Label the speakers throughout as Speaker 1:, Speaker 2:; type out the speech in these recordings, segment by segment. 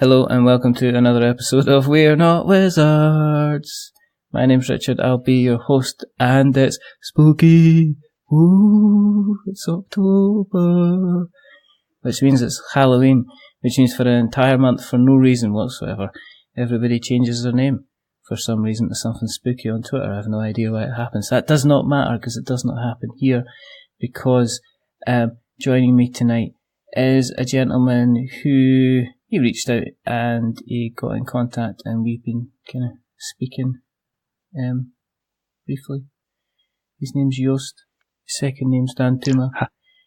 Speaker 1: Hello and welcome to another episode of We're Not Wizards. My name's Richard, I'll be your host, and it's spooky. Ooh, it's October. Which means it's Halloween, which means for an entire month, for no reason whatsoever, everybody changes their name for some reason to something spooky on Twitter. I have no idea why it happens. That does not matter, because it does not happen here, because joining me tonight is a gentleman who... he reached out and he got in contact, and we've been kind of speaking briefly. His name's Joost. His second name's Dantuma.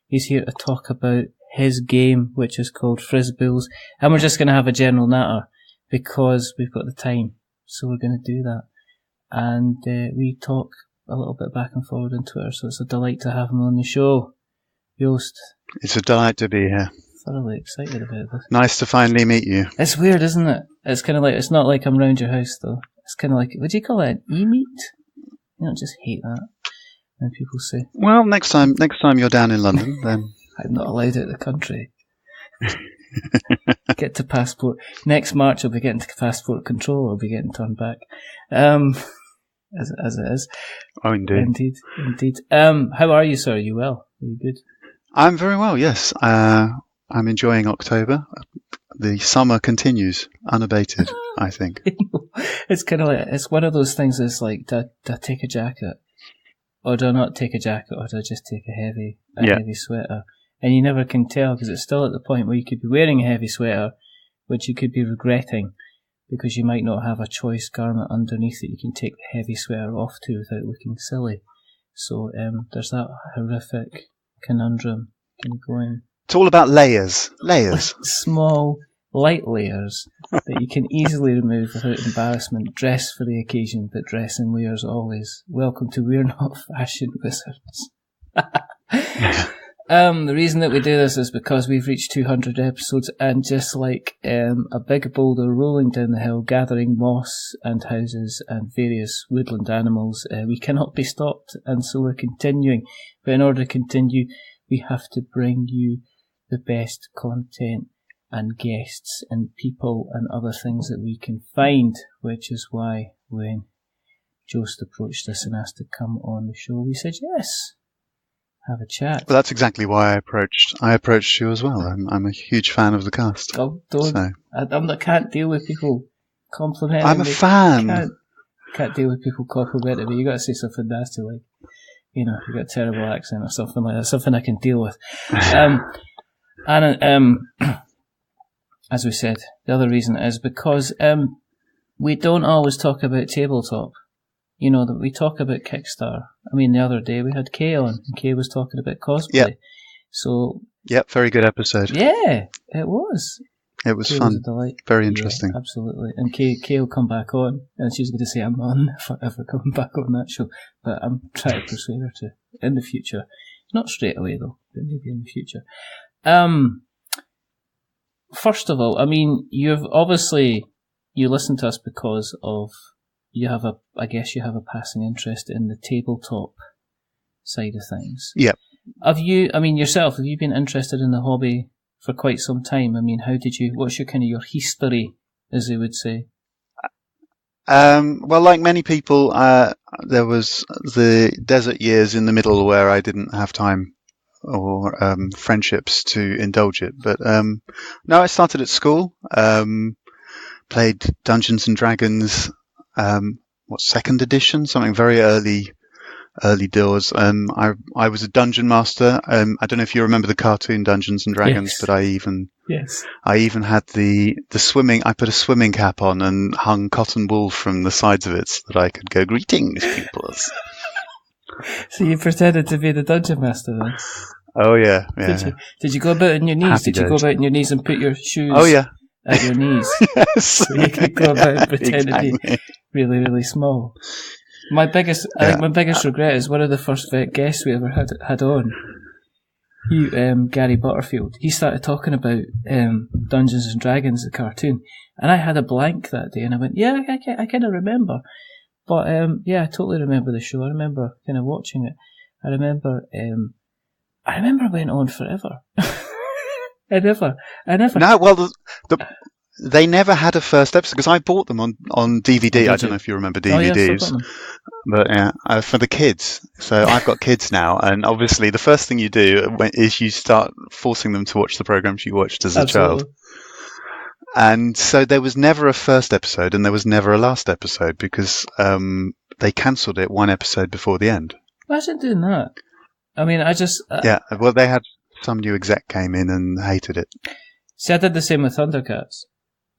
Speaker 1: He's here to talk about his game, which is called Frisboules. And we're just going to have a general natter because we've got the time. So we're going to do that. And we talk a little bit back and forward on Twitter, so it's a delight to have him on the show. Joost.
Speaker 2: It's a delight to be here.
Speaker 1: Thoroughly excited about this.
Speaker 2: Nice to finally meet you.
Speaker 1: It's weird, isn't it? It's kind of like, it's not like I'm round your house though. It's kind of like, would you call it an e-meet? You don't just hate that when people say.
Speaker 2: Well, next time you're down in London, then.
Speaker 1: I'm not allowed out of the country. Get to passport. Next March I'll be getting to passport control. I'll be getting turned back. As it is.
Speaker 2: Oh, indeed.
Speaker 1: Indeed. How are you, sir? Are you well? Are you good?
Speaker 2: I'm very well, yes. I'm enjoying October. The summer continues unabated, I think.
Speaker 1: It's kind of like, it's one of those things that's like, do I take a jacket? Or do I not take a jacket? Or do I just take a heavy sweater? And you never can tell, because it's still at the point where you could be wearing a heavy sweater, which you could be regretting, because you might not have a choice garment underneath that you can take the heavy sweater off to without looking silly. So there's that horrific conundrum kind of going.
Speaker 2: It's all about layers. Layers.
Speaker 1: Small, light layers that you can easily remove without embarrassment. Dress for the occasion, but dress in layers always. Welcome to We're Not Fashion Wizards. The reason that we do this is because we've reached 200 episodes, and just like a big boulder rolling down the hill, gathering moss and houses and various woodland animals, we cannot be stopped, and so we're continuing. But in order to continue, we have to bring you the best content and guests and people and other things that we can find, which is why when Joost approached us and asked to come on the show, we said yes, have a chat.
Speaker 2: Well, that's exactly why I approached you as well. I'm a huge fan of the cast.
Speaker 1: Oh, don't! So. I can't deal with people complimenting me.
Speaker 2: I'm a fan.
Speaker 1: Can't deal with people complimenting me. You got to say something nasty, like, you know, you got a terrible accent or something like that. Something I can deal with. And as we said, the other reason is because we don't always talk about tabletop. You know, that we talk about Kickstarter. I mean, the other day we had Kay on, and Kay was talking about cosplay.
Speaker 2: Yep.
Speaker 1: So.
Speaker 2: Yep, very good episode.
Speaker 1: Yeah, it was.
Speaker 2: It was fun. Very interesting.
Speaker 1: Yeah, absolutely. And Kay will come back on, and she's going to say I'm not forever coming back on that show. But I'm trying to persuade her to in the future. Not straight away though, but maybe in the future. First of all, I mean, you've obviously, you listen to us because of, you have a passing interest in the tabletop side of things.
Speaker 2: Yeah.
Speaker 1: Have you been interested in the hobby for quite some time? I mean, what's your kind of your history, as they would say?
Speaker 2: Well, like many people, there was the desert years in the middle where I didn't have time or friendships to indulge it. But no, I started at school, played Dungeons and Dragons, second edition, something very early doors. I was a dungeon master. I don't know if you remember the cartoon Dungeons and Dragons,
Speaker 1: yes.
Speaker 2: But I even had the swimming. I put a swimming cap on and hung cotton wool from the sides of it so that I could go, "Greetings, pupils."
Speaker 1: So you pretended to be the dungeon master then?
Speaker 2: Oh yeah.
Speaker 1: Did you go about on your knees?
Speaker 2: Happy
Speaker 1: Did you
Speaker 2: days.
Speaker 1: go about on your knees and put your shoes?
Speaker 2: Oh yeah.
Speaker 1: At your knees?
Speaker 2: Yes.
Speaker 1: So you could go about and pretend to be really, really small. I think my biggest regret is one of the first guests we ever had on. Gary Butterfield. He started talking about Dungeons and Dragons, the cartoon, and I had a blank that day, and I went, "Yeah, I kind of remember." But I totally remember the show. I remember kind of watching it. I remember it went on forever. I never.
Speaker 2: No, well, they never had a first episode because I bought them on DVD.
Speaker 1: Oh,
Speaker 2: I don't know if you remember
Speaker 1: Oh, yeah,
Speaker 2: DVDs, but yeah, for the kids. So I've got kids now, and obviously the first thing you do is you start forcing them to watch the programs you watched as a child. And so there was never a first episode, and there was never a last episode because they cancelled it one episode before the end.
Speaker 1: Imagine doing that. I mean,
Speaker 2: yeah, well, they had some new exec came in and hated it.
Speaker 1: See, I did the same with Thundercats.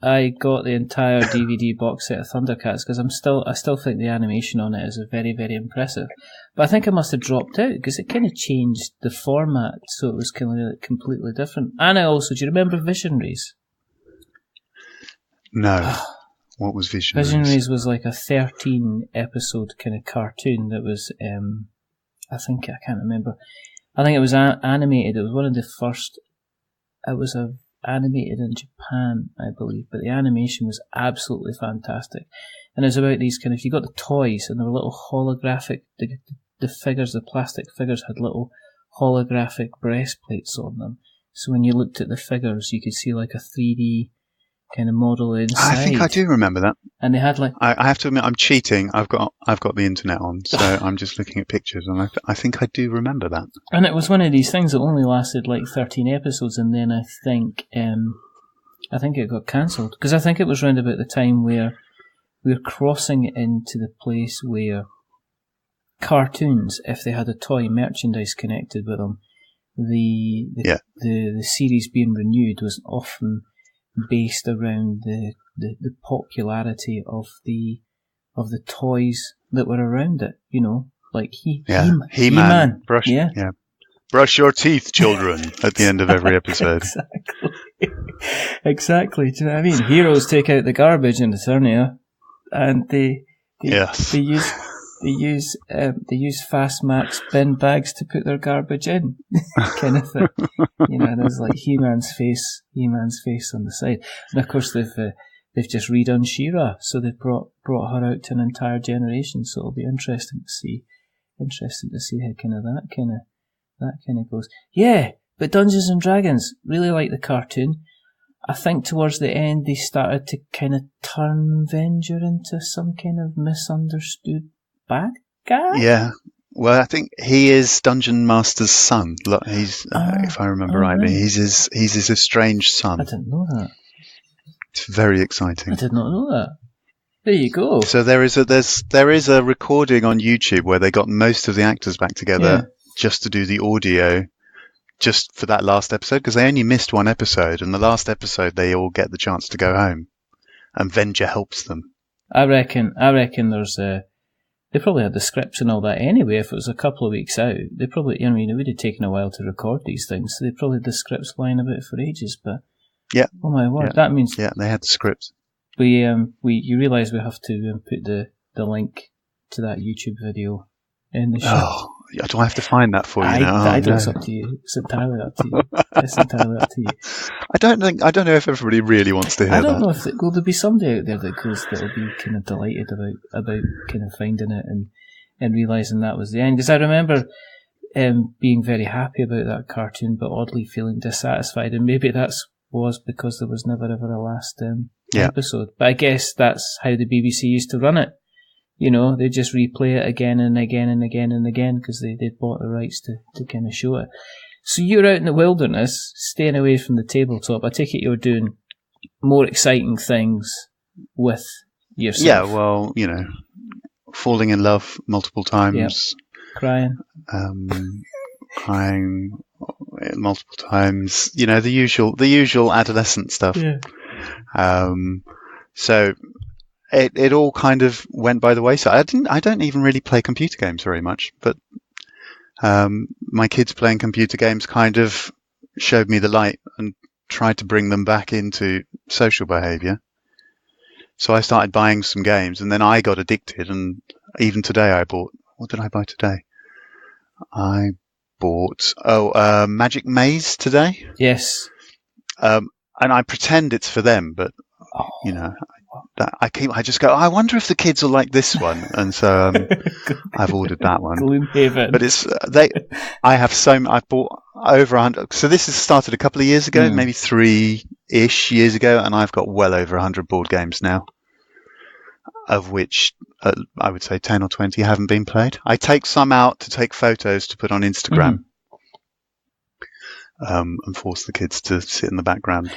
Speaker 1: I got the entire DVD box set of Thundercats because I still think the animation on it is very, very impressive. But I think I must have dropped out because it kind of changed the format, so it was kind of completely different. And do you remember Visionaries?
Speaker 2: No. What was Visionaries?
Speaker 1: Visionaries was like a 13-episode kind of cartoon that was, I can't remember. I think it was animated. It was one of the first. It was animated in Japan, I believe, but the animation was absolutely fantastic. And it's about these kind of, you got the toys and they were little holographic, the figures, the plastic figures had little holographic breastplates on them. So when you looked at the figures, you could see like a 3D kind of model inside.
Speaker 2: I think I do remember that.
Speaker 1: And they had like...
Speaker 2: I have to admit, I'm cheating. I've got the internet on, so I'm just looking at pictures, and I think I do remember that.
Speaker 1: And it was one of these things that only lasted like 13 episodes, and then I think it got cancelled. Because I think it was around about the time where we were crossing into the place where cartoons, if they had a toy merchandise connected with them, the series being renewed was often based around the popularity of the toys that were around it, you know, like He-Man.
Speaker 2: Brush your teeth, children, at the end of every episode.
Speaker 1: Exactly. Do you know what I mean? Heroes take out the garbage in Eternia, and they use Fast Max bin bags to put their garbage in, kind of thing. You know, there's like He-Man's face on the side, and of course they've just redone She-Ra, so they've brought her out to an entire generation. So it'll be interesting to see how that kind of goes. Yeah, but Dungeons and Dragons, really like the cartoon. I think towards the end they started to kind of turn Venger into some kind of misunderstood bad guy?
Speaker 2: Yeah. Well, I think he is Dungeon Master's son. He's, if I remember rightly, right. He's his estranged son.
Speaker 1: I didn't know that.
Speaker 2: It's very exciting.
Speaker 1: I did not know that. There you go.
Speaker 2: So there is a recording on YouTube where they got most of the actors back together just to do the audio, just for that last episode, because they only missed one episode, and the last episode they all get the chance to go home, and Venger helps them.
Speaker 1: I reckon there's a. They probably had the scripts and all that anyway. If it was a couple of weeks out, they probably, it would have taken a while to record these things. So they probably had the scripts lying about for ages. But oh my word, that means
Speaker 2: they had the scripts.
Speaker 1: You realise we have to put the link to that YouTube video in the show.
Speaker 2: Oh, do I have to find that for you now?
Speaker 1: It's up to you. It's entirely up to you.
Speaker 2: I don't know if everybody really wants to hear that.
Speaker 1: I don't know if there'll be somebody out there that'll be kind of delighted about kind of finding it and realising that was the end. Because I remember being very happy about that cartoon, but oddly feeling dissatisfied, and maybe was because there was never ever a last episode. But I guess that's how the BBC used to run it. You know, they just replay it again and again and again and again because they'd bought the rights to kind of show it. So you're out in the wilderness, staying away from the tabletop. I take it you're doing more exciting things with yourself.
Speaker 2: Yeah, well, falling in love multiple times.
Speaker 1: Crying.
Speaker 2: Crying multiple times. The usual adolescent stuff.
Speaker 1: Yeah.
Speaker 2: So it all kind of went by the wayside. I don't even really play computer games very much, but my kids playing computer games kind of showed me the light and tried to bring them back into social behaviour. So I started buying some games, and then I got addicted, and even today I bought... What did I buy today? I bought Magic Maze today.
Speaker 1: Yes.
Speaker 2: And I pretend it's for them, but I just go, I wonder if the kids will like this one, and so I've ordered that one. But it's I bought over 100. So this has started a couple of years ago, maybe 3 ish years ago, and I've got well over 100 board games now, of which I would say 10 or 20 haven't been played. I take some out to take photos to put on Instagram, and force the kids to sit in the background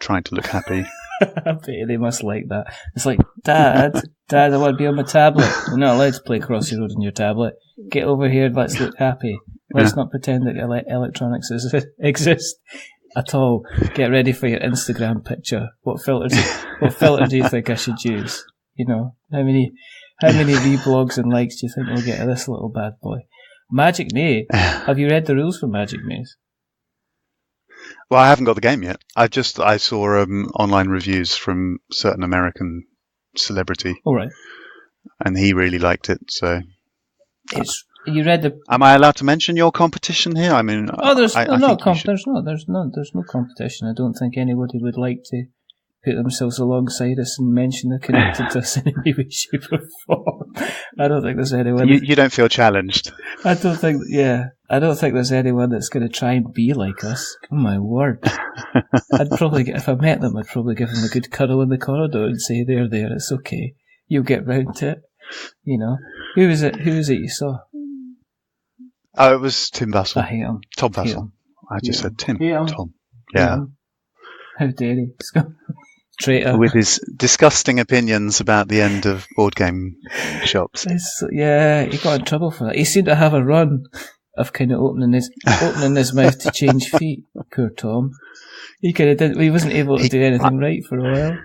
Speaker 2: trying to look happy.
Speaker 1: I bet they must like that. It's like, Dad, I want to be on my tablet. You're not allowed to play Crossy Road on your tablet. Get over here, let's look happy. Let's not pretend that electronics exist at all. Get ready for your Instagram picture. What filter do you think I should use? You know, how many reblogs and likes do you think we'll get of this little bad boy? Magic Maze. Have you read the rules for Magic Maze?
Speaker 2: Well, I haven't got the game yet. I saw online reviews from certain American celebrity.
Speaker 1: All right.
Speaker 2: And he really liked it. So,
Speaker 1: you read the?
Speaker 2: Am I allowed to mention your competition here? I mean,
Speaker 1: there's no competition. I don't think anybody would like to put themselves alongside us and mention they're connected to us in any way, shape, or form. I don't think there's anyone.
Speaker 2: You don't feel challenged.
Speaker 1: I don't think there's anyone that's going to try and be like us. Oh my word! If I met them, I'd probably give them a good cuddle in the corridor and say, "There, it's okay. You'll get round to it." You know, who was it you saw?
Speaker 2: Oh, it was Tim Bussell.
Speaker 1: I hate him.
Speaker 2: Tom Bussell. I just said Tim. Tom. Yeah.
Speaker 1: How dare he? Traitor.
Speaker 2: With his disgusting opinions about the end of board game shops.
Speaker 1: He got in trouble for that. He seemed to have a run of kind of opening his mouth to change feet. Poor Tom. He wasn't able to do anything right for a while.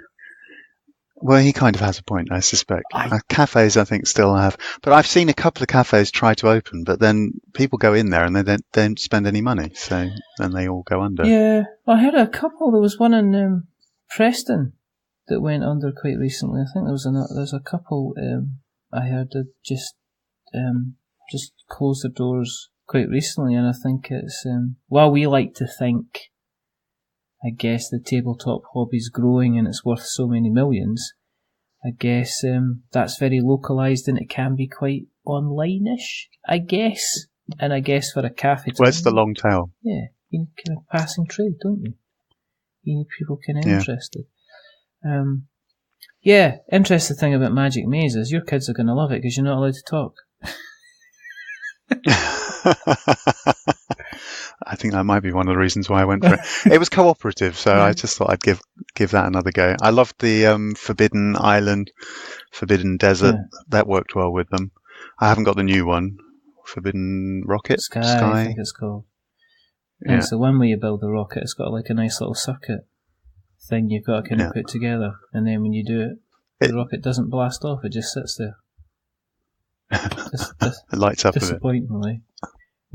Speaker 2: Well, he kind of has a point, I suspect. Cafes, I think, still have. But I've seen a couple of cafes try to open, but then people go in there and they don't spend any money, so then they all go under.
Speaker 1: Yeah, I heard a couple. There was one in Preston that went under quite recently. I think there's a couple I heard that just closed their doors quite recently, and I think it's while we like to think, I guess, the tabletop hobby's growing and it's worth so many millions, I guess that's very localised and it can be quite online-ish, I guess. And I guess for a cafe...
Speaker 2: Where's the long tail?
Speaker 1: Yeah, you need kind of passing trade, don't you? You need people kind of interested. Interesting thing about Magic Maze is your kids are going to love it because you're not allowed to talk.
Speaker 2: I think that might be one of the reasons why I went for it. It was cooperative, so I just thought I'd give that another go. I loved the Forbidden Island, Forbidden Desert. That worked well with them. I haven't got the new one, Forbidden Rocket?
Speaker 1: Sky, I think it's called. And it's the one where you build the rocket. It's got like a nice little circuit thing you've got to kind of put together, and then when you do it, the rocket doesn't blast off. It just sits there.
Speaker 2: It lights up a bit.
Speaker 1: Disappointingly.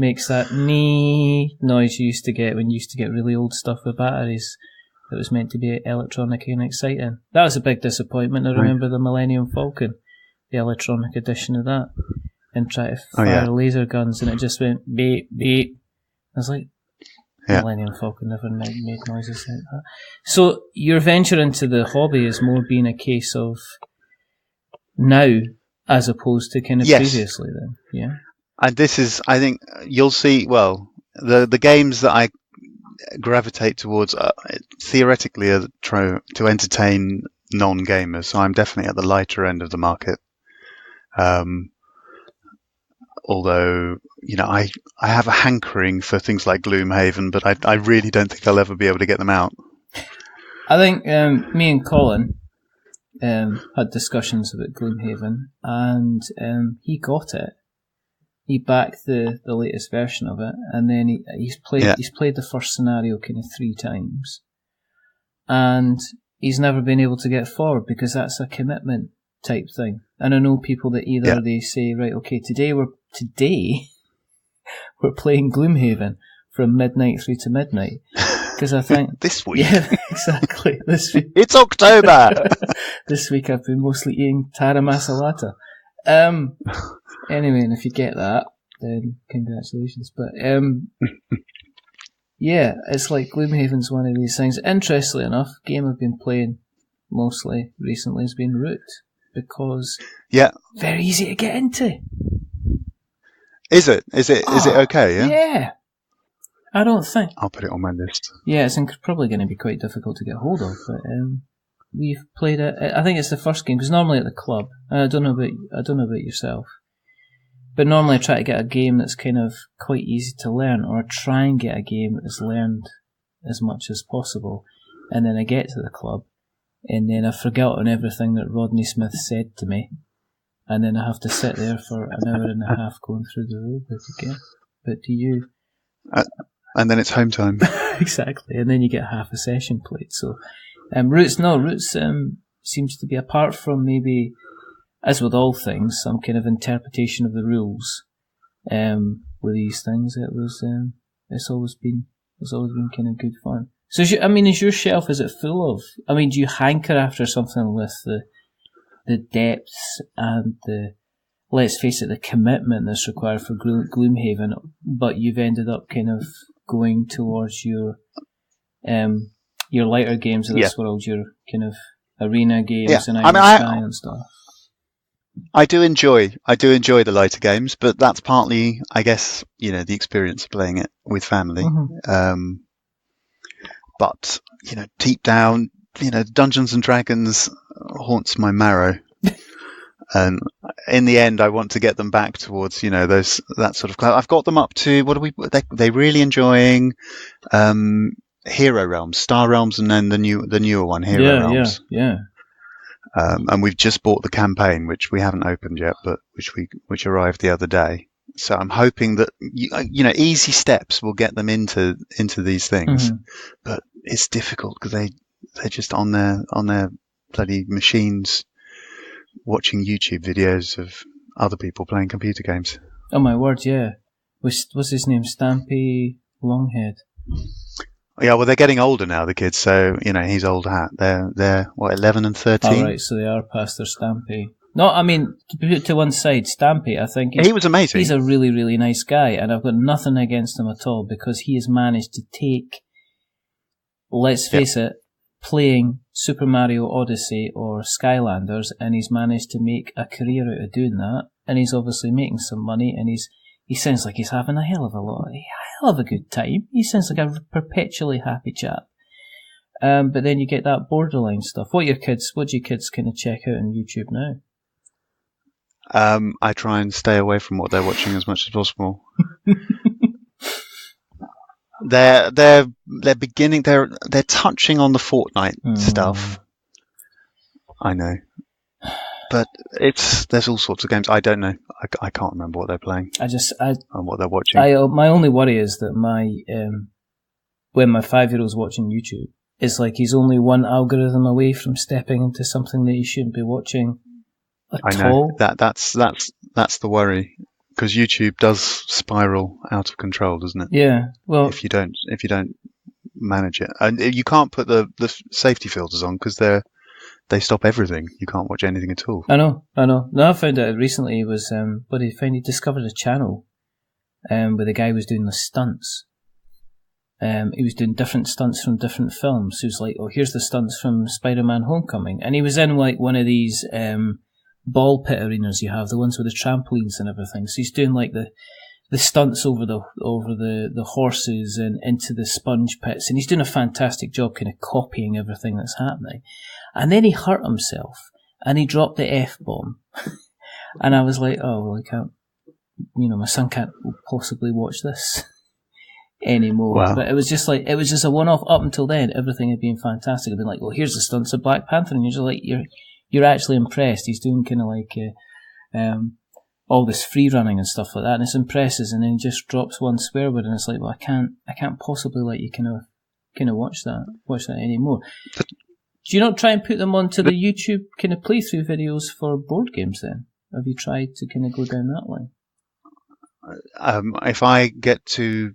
Speaker 1: Makes that noise you used to get when you used to get really old stuff with batteries that was meant to be electronic and exciting. That was a big disappointment. I remember the Millennium Falcon, the electronic edition of that, and try to fire laser guns, and it just went beep, beep. I was like, Millennium Falcon never made noises like that. So your venture into the hobby is more being a case of now as opposed to kind of previously then, yeah?
Speaker 2: And this is, I think, you'll see, well, the games that I gravitate towards theoretically are to entertain non-gamers, so I'm definitely at the lighter end of the market. Although, you know, I have a hankering for things like Gloomhaven, but I really don't think I'll ever be able to get them out.
Speaker 1: I think me and Colin had discussions about Gloomhaven, and he got it. He backed the latest version of it, and then he's played the first scenario kind of 3 times, and he's never been able to get forward because that's a commitment type thing. And I know people that either they say, right, okay, today we're playing Gloomhaven from midnight through to midnight. Because I think
Speaker 2: this week,
Speaker 1: exactly. This week,
Speaker 2: it's October.
Speaker 1: This week I've been mostly eating Tara Masalata. Anyway, and if you get that, then congratulations. But it's like Gloomhaven's one of these things. Interestingly enough, game I've been playing mostly recently has been Root, because very easy to get into.
Speaker 2: Is it? Is it okay?
Speaker 1: Yeah. I don't think.
Speaker 2: I'll put it on my list.
Speaker 1: Yeah, it's probably going to be quite difficult to get hold of, but we've played it. I think it's the first game because normally at the club. I don't know about yourself, but normally I try to get a game that's kind of quite easy to learn, or try and get a game that's learned as much as possible, and then I get to the club, and then I've forgotten everything that Rodney Smith said to me, and then I have to sit there for an hour and a half going through the rulebook again. But do you?
Speaker 2: And then it's home time.
Speaker 1: Exactly, and then you get half a session played. So, Roots seems to be, apart from maybe, as with all things, some kind of interpretation of the rules. With these things, it's always been kind of good fun. So, is your shelf, is it full of? I mean, do you hanker after something with the depths and the, let's face it, the commitment that's required for Gloomhaven, but you've ended up kind of going towards your lighter games of this world, your kind of arena games and Iron Sky and stuff.
Speaker 2: I do enjoy the lighter games, but that's partly, I guess, the experience of playing it with family.
Speaker 1: Mm-hmm.
Speaker 2: But deep down, Dungeons and Dragons haunts my marrow. And in the end, I want to get them back towards, that sort of. I've got them up to they're really enjoying Hero Realms, Star Realms, and then the newer one, Hero Realms.
Speaker 1: Yeah.
Speaker 2: And we've just bought the campaign, which we haven't opened yet, but which arrived the other day. So I'm hoping that easy steps will get them into these things, but it's difficult because they're just on their bloody machines, watching YouTube videos of other people playing computer games.
Speaker 1: Oh my word, yeah. What's his name? Stampy Longhead.
Speaker 2: Yeah, well, they're getting older now, the kids, so, he's old hat. They're 11 and 13?
Speaker 1: Oh, right, so they are past their Stampy. No, I mean, to put it to one side, Stampy, I think...
Speaker 2: He was amazing.
Speaker 1: He's a really, really nice guy, and I've got nothing against him at all, because he has managed to take, let's face it, playing Super Mario Odyssey or Skylanders, and he's managed to make a career out of doing that, and he's obviously making some money, and he sounds like he's having a hell of a good time. He sounds like a perpetually happy chap. But then you get that borderline stuff. What do your kids kind of check out on YouTube now?
Speaker 2: I try and stay away from what they're watching as much as possible. They're beginning. They're touching on the Fortnite stuff. I know, but there's all sorts of games. I don't know. I can't remember what they're playing. And what they're watching.
Speaker 1: My only worry is that when my 5-year-old's watching YouTube, it's like he's only one algorithm away from stepping into something that he shouldn't be watching at all.
Speaker 2: I know that's the worry, because YouTube does spiral out of control, doesn't it?
Speaker 1: Yeah. Well,
Speaker 2: if you don't manage it, and you can't put the safety filters on because they stop everything. You can't watch anything at all.
Speaker 1: I know. No, I found out recently he discovered a channel where the guy was doing the stunts. He was doing different stunts from different films. He was like, oh, here's the stunts from Spider-Man Homecoming. And he was in like one of these ball pit arenas you have, the ones with the trampolines and everything. So he's doing like the stunts over the horses and into the sponge pits. And he's doing a fantastic job kind of copying everything that's happening. And then he hurt himself and he dropped the F-bomb. And I was like, oh, well, I can't, my son can't possibly watch this anymore.
Speaker 2: Wow.
Speaker 1: But it was just a one-off. Up until then, everything had been fantastic. I'd been like, well, here's the stunts of Black Panther, and you're just like, you're actually impressed. He's doing kind of like all this free running and stuff like that, and it's impressive. And then he just drops one swear word, and it's like, well, I can't possibly let you kind of watch that anymore. Do you not try and put them onto the YouTube kind of playthrough videos for board games then? Have you tried to kind of go down that line?
Speaker 2: If I get too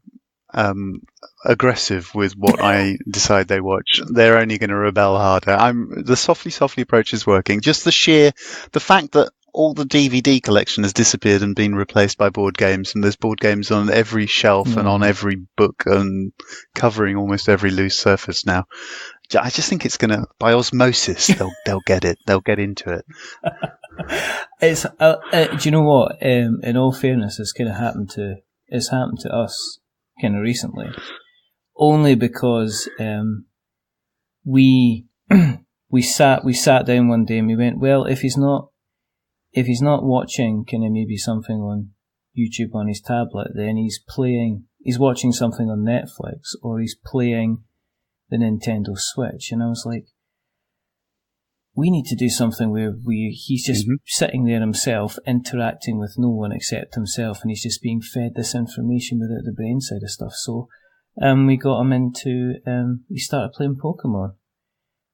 Speaker 2: aggressive with what I decide they watch, they're only going to rebel harder. The softly approach is working. Just the fact that all the DVD collection has disappeared and been replaced by board games, and there's board games on every shelf and on every book and covering almost every loose surface now. I just think it's going to, by osmosis, they'll get it. They'll get into it.
Speaker 1: It's do you know what? In all fairness, it's happened to us. kind of recently, only because we sat down one day and we went, well, if he's not watching kind of maybe something on YouTube on his tablet, then he's watching something on Netflix, or he's playing the Nintendo Switch. And I was like, we need to do something where he's just sitting there himself, interacting with no one except himself, and he's just being fed this information without the brain side of stuff. So we got him into, he started playing Pokemon,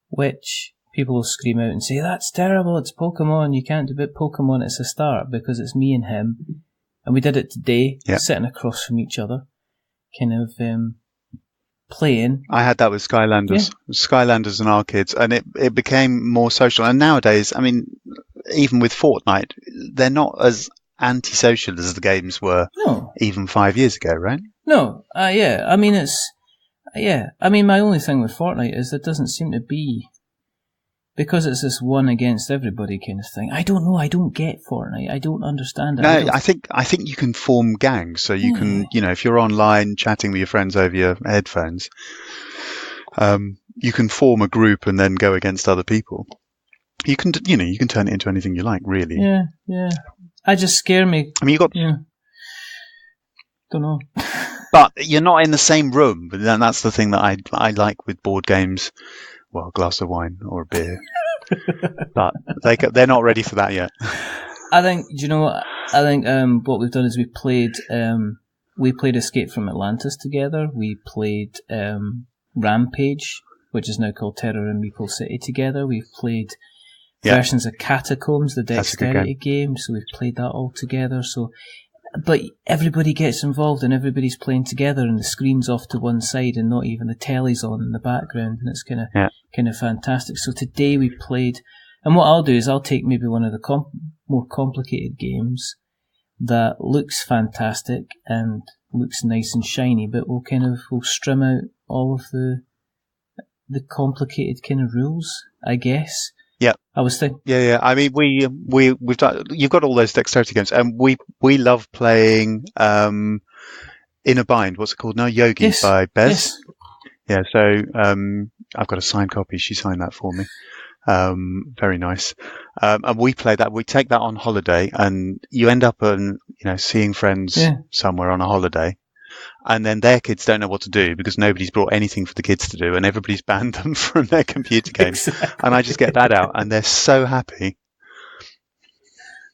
Speaker 1: which people will scream out and say, that's terrible, it's Pokemon, you can't do it Pokemon, it's a start, because it's me and him. And we did it today, sitting across from each other, kind of playing.
Speaker 2: I had that with Skylanders. Skylanders and our kids, and it became more social. And nowadays, I mean, even with Fortnite, they're not as antisocial as the games were even 5 years ago, right?
Speaker 1: No, I mean, my only thing with Fortnite is there doesn't seem to be, because it's this one against everybody kind of thing. I don't know. I don't get Fortnite. I don't understand it.
Speaker 2: No, I think you can form gangs. So you can, if you're online chatting with your friends over your headphones, you can form a group and then go against other people. You can turn it into anything you like, really.
Speaker 1: Yeah. I just scare me.
Speaker 2: I mean, you got.
Speaker 1: Yeah. Don't know.
Speaker 2: But you're not in the same room. But then that's the thing that I like with board games. Well, a glass of wine or a beer. But they're not ready for that yet.
Speaker 1: I think, what we've done is we played Escape from Atlantis together. We played Rampage, which is now called Terror in Meeple City together. We've played versions of Catacombs, the dexterity game. So we've played that all together. So, but everybody gets involved and everybody's playing together, and the screen's off to one side and not even the telly's on in the background, and it's kind of fantastic. So today we played, and what I'll do is I'll take maybe one of the more complicated games that looks fantastic and looks nice and shiny, but we'll strim out all of the complicated kind of rules, I guess.
Speaker 2: Yeah,
Speaker 1: I was thinking.
Speaker 2: Yeah. I mean, we've done. You've got all those dexterity games, and we love playing In a Bind. What's it called now? Yogi by Bez. Yes. Yeah. So I've got a signed copy. She signed that for me. Very nice. And we play that. We take that on holiday, and you end up seeing friends somewhere on a holiday. And then their kids don't know what to do because nobody's brought anything for the kids to do, and everybody's banned them from their computer games. Exactly. And I just get that out, and they're so happy.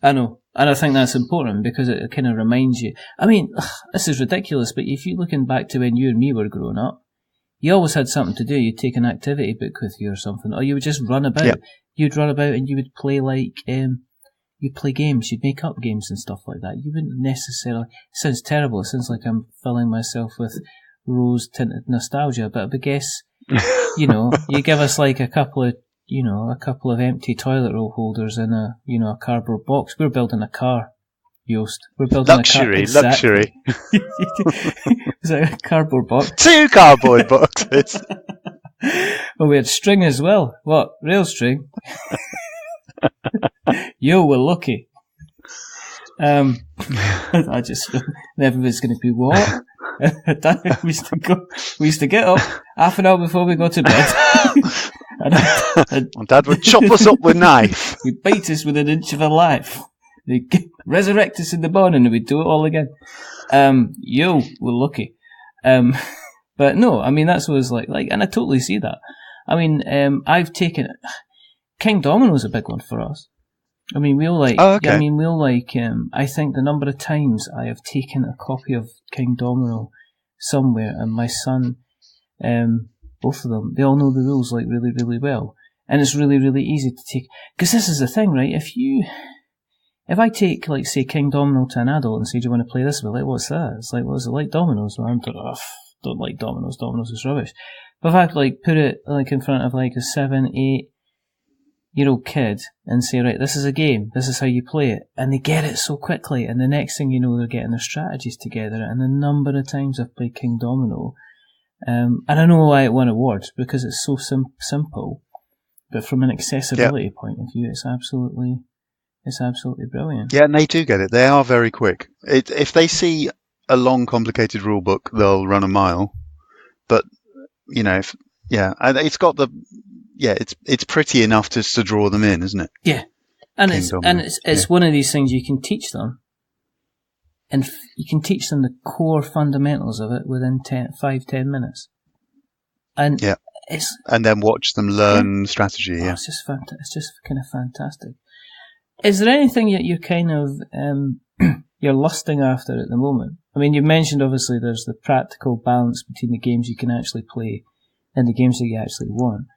Speaker 1: I know, and I think that's important because it kind of reminds you. I mean, this is ridiculous, but if you're looking back to when you and me were growing up, you always had something to do. You'd take an activity book with you or something, or you would just run about. Yep. You'd run about and you would play you'd play games, you'd make up games and stuff like that. You wouldn't necessarily... It sounds terrible. It sounds like I'm filling myself with rose-tinted nostalgia, but I guess, you give us like a couple of empty toilet roll holders in a cardboard box. We're building a car, Joost. We're building
Speaker 2: luxury,
Speaker 1: a car.
Speaker 2: Luxury.
Speaker 1: Is that a cardboard box?
Speaker 2: 2 cardboard boxes.
Speaker 1: Well, we had string as well. What? Rail string? Yo, we're lucky. I just feel everybody's going to be what? we used to get up half an hour before we go to bed. and
Speaker 2: Dad would chop us up with a knife.
Speaker 1: He'd bite us with an inch of a life. He'd resurrect us in the morning and we'd do it all again. Yo, we're lucky. But no, I mean, that's what it's like, and I totally see that. I mean, I've taken... King Domino's a big one for us. I mean, we'll like. Oh, okay. I mean, we'll like. I think the number of times I have taken a copy of King Domino somewhere, and my son, both of them, they all know the rules like really, really well, and it's really, really easy to take. Because this is the thing, right? If I take, like, say, King Domino to an adult and say, "Do you want to play this?" We're like, "What's that?" It's like, "Well, is it like Domino's?" Well, don't like Domino's. Domino's is rubbish. But if I like put it like in front of like a 7, 8-year-old kid and say, right, this is a game, this is how you play it, and they get it so quickly, and the next thing you know, they're getting their strategies together. And the number of times I've played King Domino, and I know why it won awards, because it's so simple, but from an accessibility point of view, it's absolutely brilliant.
Speaker 2: Yeah, and they do get it. They are very quick. If they see a long, complicated rule book, they'll run a mile. But and it's got it's pretty enough to draw them in, isn't it?
Speaker 1: Yeah, and
Speaker 2: Kingdom,
Speaker 1: it's one of these things you can teach them, and you can teach them the core fundamentals of it within 5-10 minutes. And
Speaker 2: and then watch them learn strategy. Yeah,
Speaker 1: it's just it's just kind of fantastic. Is there anything that you're kind of you're lusting after at the moment? I mean, you mentioned obviously there's the practical balance between the games you can actually play and the games that you actually want.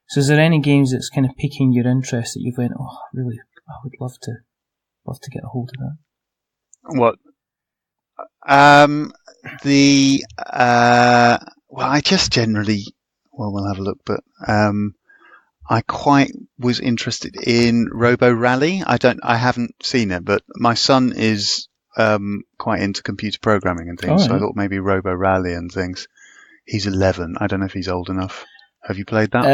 Speaker 1: So, is there any games that's kind of piquing your interest that you've went, oh, really, I would love to get a hold of that?
Speaker 2: What? I just generally, we'll have a look, but I quite was interested in Robo Rally. I haven't seen it, but my son is quite into computer programming and things, so I thought maybe Robo Rally and things. He's 11. I don't know if he's old enough. Have you played that?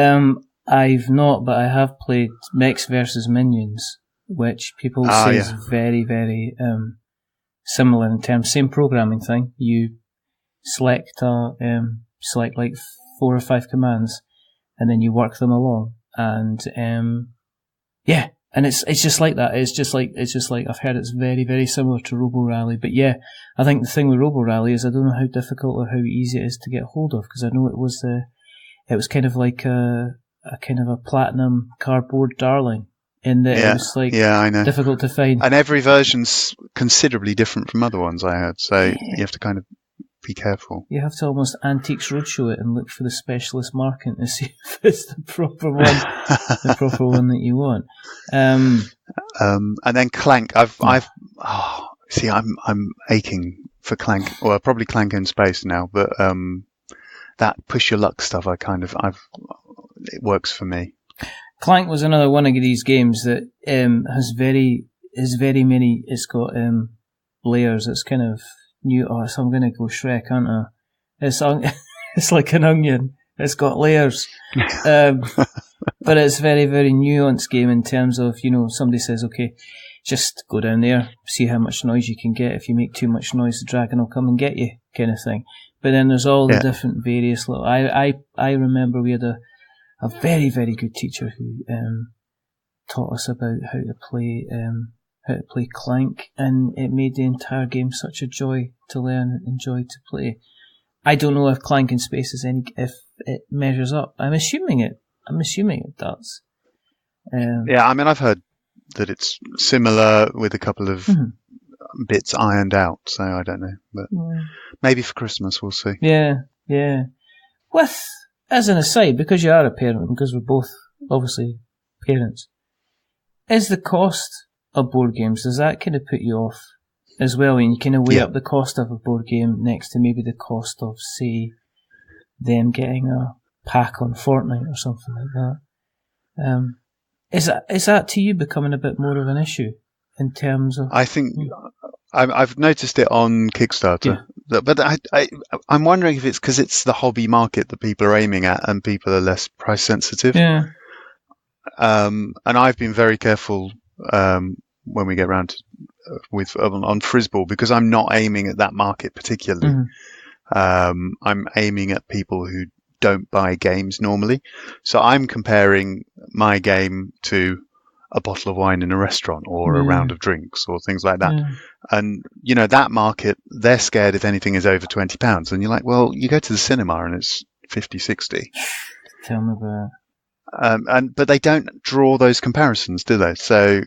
Speaker 1: I've not, but I have played Mechs vs. Minions, which people say is very, very similar in terms. Same programming thing. You select like 4 or 5 commands, and then you work them along. And and it's just like that. It's just like I've heard it's very, very similar to Robo Rally. But yeah, I think the thing with Robo Rally is I don't know how difficult or how easy it is to get hold of, because I know it was kind of like a kind of a platinum cardboard darling in that it was like
Speaker 2: I know.
Speaker 1: difficult to find.
Speaker 2: And every version's considerably different from other ones I heard, so you have to kind of be careful.
Speaker 1: You have to almost Antiques Roadshow it and look for the specialist marking to see if it's the proper one, the proper one that you want. And
Speaker 2: then Clank. I'm aching for Clank. Well, probably Clank in Space now, but that push your luck stuff, it works for me.
Speaker 1: Clank was another one of these games that has very many. It's got layers. It's kind of new. So I'm going to go Shrek, aren't I? It's like an onion. It's got layers. But it's very, very nuanced game in terms of, somebody says, okay, just go down there, see how much noise you can get. If you make too much noise, the dragon will come and get you, kind of thing. But then there's all the different various little. I remember we had a very, very good teacher who taught us about how to play Clank, and it made the entire game such a joy to learn and joy to play. I don't know if Clank in Space if it measures up. I'm assuming it does.
Speaker 2: I mean, I've heard that it's similar with a couple of bits ironed out, so I don't know, but maybe for Christmas we'll see.
Speaker 1: Yeah. As an aside, because you are a parent, because we're both obviously parents, is the cost of board games, does that kind of put you off as well, when you kind of weigh up the cost of a board game next to maybe the cost of, say, them getting a pack on Fortnite or something like that? Is that to you becoming a bit more of an issue in terms of?
Speaker 2: I think I've noticed it on Kickstarter, but I'm wondering if it's because it's the hobby market that people are aiming at, and people are less price sensitive.
Speaker 1: Yeah.
Speaker 2: And I've been very careful when we get around on Frisboules, because I'm not aiming at that market particularly. I'm aiming at people who don't buy games normally. So I'm comparing my game to a bottle of wine in a restaurant or a round of drinks or things like that. And, that market, they're scared if anything is over £20. And you're like, well, you go to the cinema and it's 50, 60.
Speaker 1: Tell me about it.
Speaker 2: But they don't draw those comparisons, do they? So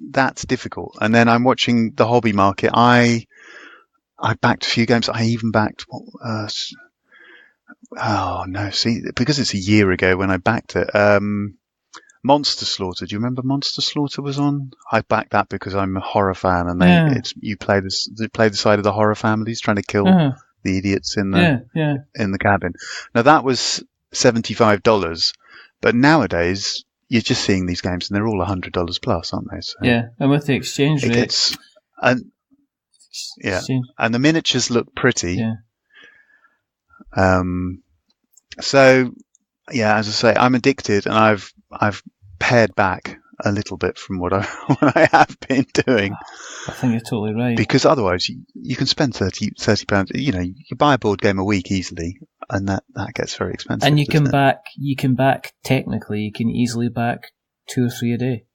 Speaker 2: that's difficult. And then I'm watching the hobby market. I backed a few games. I even backed, because it's a year ago when I backed it. Monster Slaughter. Do you remember Monster Slaughter was on? I backed that because I'm a horror fan, and you play the side of the horror families trying to kill the idiots in the cabin. Now that was $75, but nowadays you're just seeing these games and they're all $100 plus, aren't they? So
Speaker 1: and with the exchange rate,
Speaker 2: and the miniatures look pretty. So as I say, I'm addicted, and I've pared back a little bit from what what I have been doing.
Speaker 1: I think you're totally right.
Speaker 2: Because otherwise, you can spend £30. You buy a board game a week easily, and that gets very expensive.
Speaker 1: And you can back technically, you can easily back 2 or 3 a day.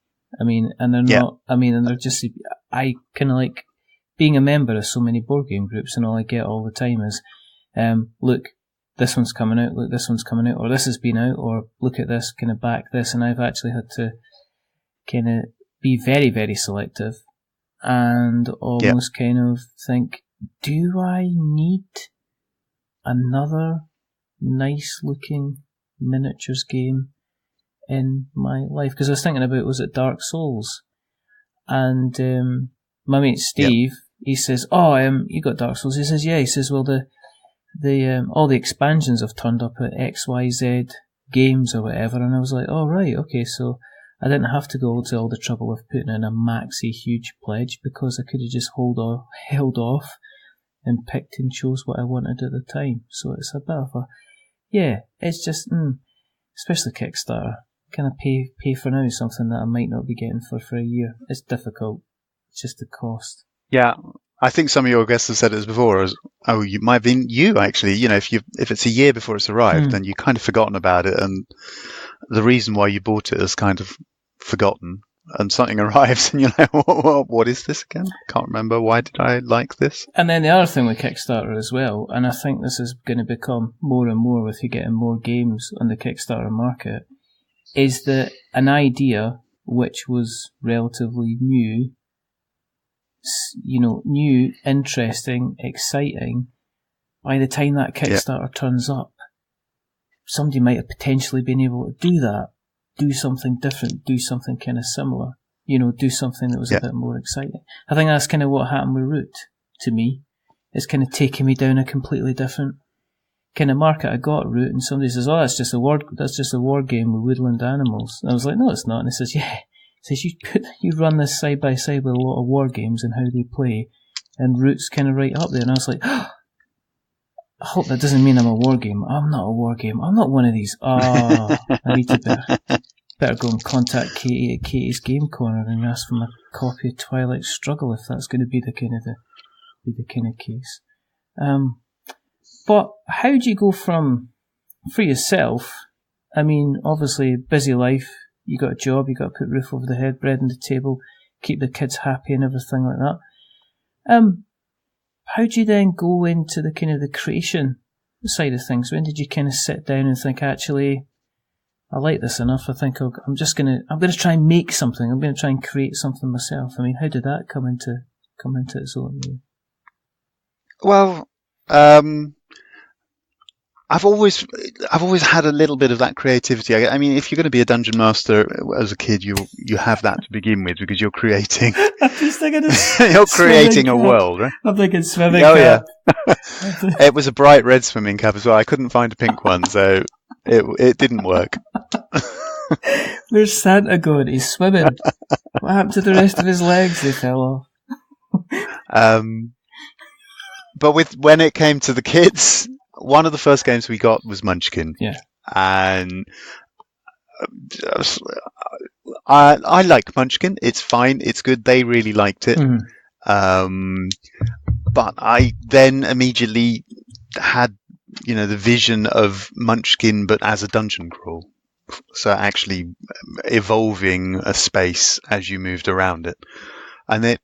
Speaker 1: I mean, and they're not. I mean, and they're just. I kind of like being a member of so many board game groups, and all I get all the time is, look, this one's coming out. Look, this one's coming out, or this has been out, or look at this, kind of back this, and I've actually had to kind of be very, very selective. And almost kind of think, do I need another nice-looking miniatures game in my life? Because I was thinking about, was it Dark Souls? And my mate Steve, he says, you got Dark Souls? He says, yeah. He says, well, the all the expansions have turned up at XYZ Games or whatever. And I was like, oh, right, okay, so I didn't have to go to all the trouble of putting in a maxi huge pledge because I could have just held off and picked and chose what I wanted at the time. So it's a bit of it's just, especially Kickstarter, kind of pay for now something that I might not be getting for a year. It's difficult. It's just the cost.
Speaker 2: Yeah. I think some of your guests have said it before. You might have been you actually. If it's a year before it's arrived, then you've kind of forgotten about it, and the reason why you bought it is kind of forgotten. And something arrives, and you're like, "What is this again? Can't remember. Why did I like this?" And
Speaker 1: then the other thing with Kickstarter as well, and I think this is going to become more and more with you getting more games on the Kickstarter market, is that an idea which was relatively new, interesting, exciting, by the time that Kickstarter turns up, somebody might have potentially been able to do that, do something different, do something kind of similar, do something that was a bit more exciting. I think that's kind of what happened with Root to me. It's kind of taking me down a completely different kind of market. I got Root, and somebody says, "Oh, that's just a war game with woodland animals." And I was like, "No, it's not." And he says, "Yeah." He says, "You run this side by side with a lot of war games and how they play, and Root's kind of right up there." And I was like, I hope that doesn't mean I'm a war game. I'm not a war game. I'm not one of these. I need to better go and contact Katie at Katie's Game Corner and ask for my copy of Twilight Struggle if that's going to be the kind of case. But how do you go from, for yourself? I mean, obviously, busy life. You got a job. You got to put a roof over the head, bread on the table, keep the kids happy, and everything like that. How do you then go into the kind of the creation side of things? When did you kind of sit down and think, actually, I like this enough. I think I'm going to try and make something. I'm going to try and create something myself. I mean, how did that come into its own?
Speaker 2: Well, I've always had a little bit of that creativity. I mean, if you're going to be a dungeon master as a kid, you have that to begin with because you're creating.
Speaker 1: I'm just thinking
Speaker 2: you're creating a world, right?
Speaker 1: I'm thinking swimming
Speaker 2: cap. Yeah. It was a bright red swimming cap as well. I couldn't find a pink one, so it didn't work.
Speaker 1: Where's Santa going? He's swimming. What happened to the rest of his legs? They fell off.
Speaker 2: But when it came to the kids, one of the first games we got was Munchkin.
Speaker 1: Yeah.
Speaker 2: And I like Munchkin. It's fine. It's good. They really liked it. Mm-hmm. But I then immediately had, the vision of Munchkin, but as a dungeon crawl. So actually evolving a space as you moved around it. And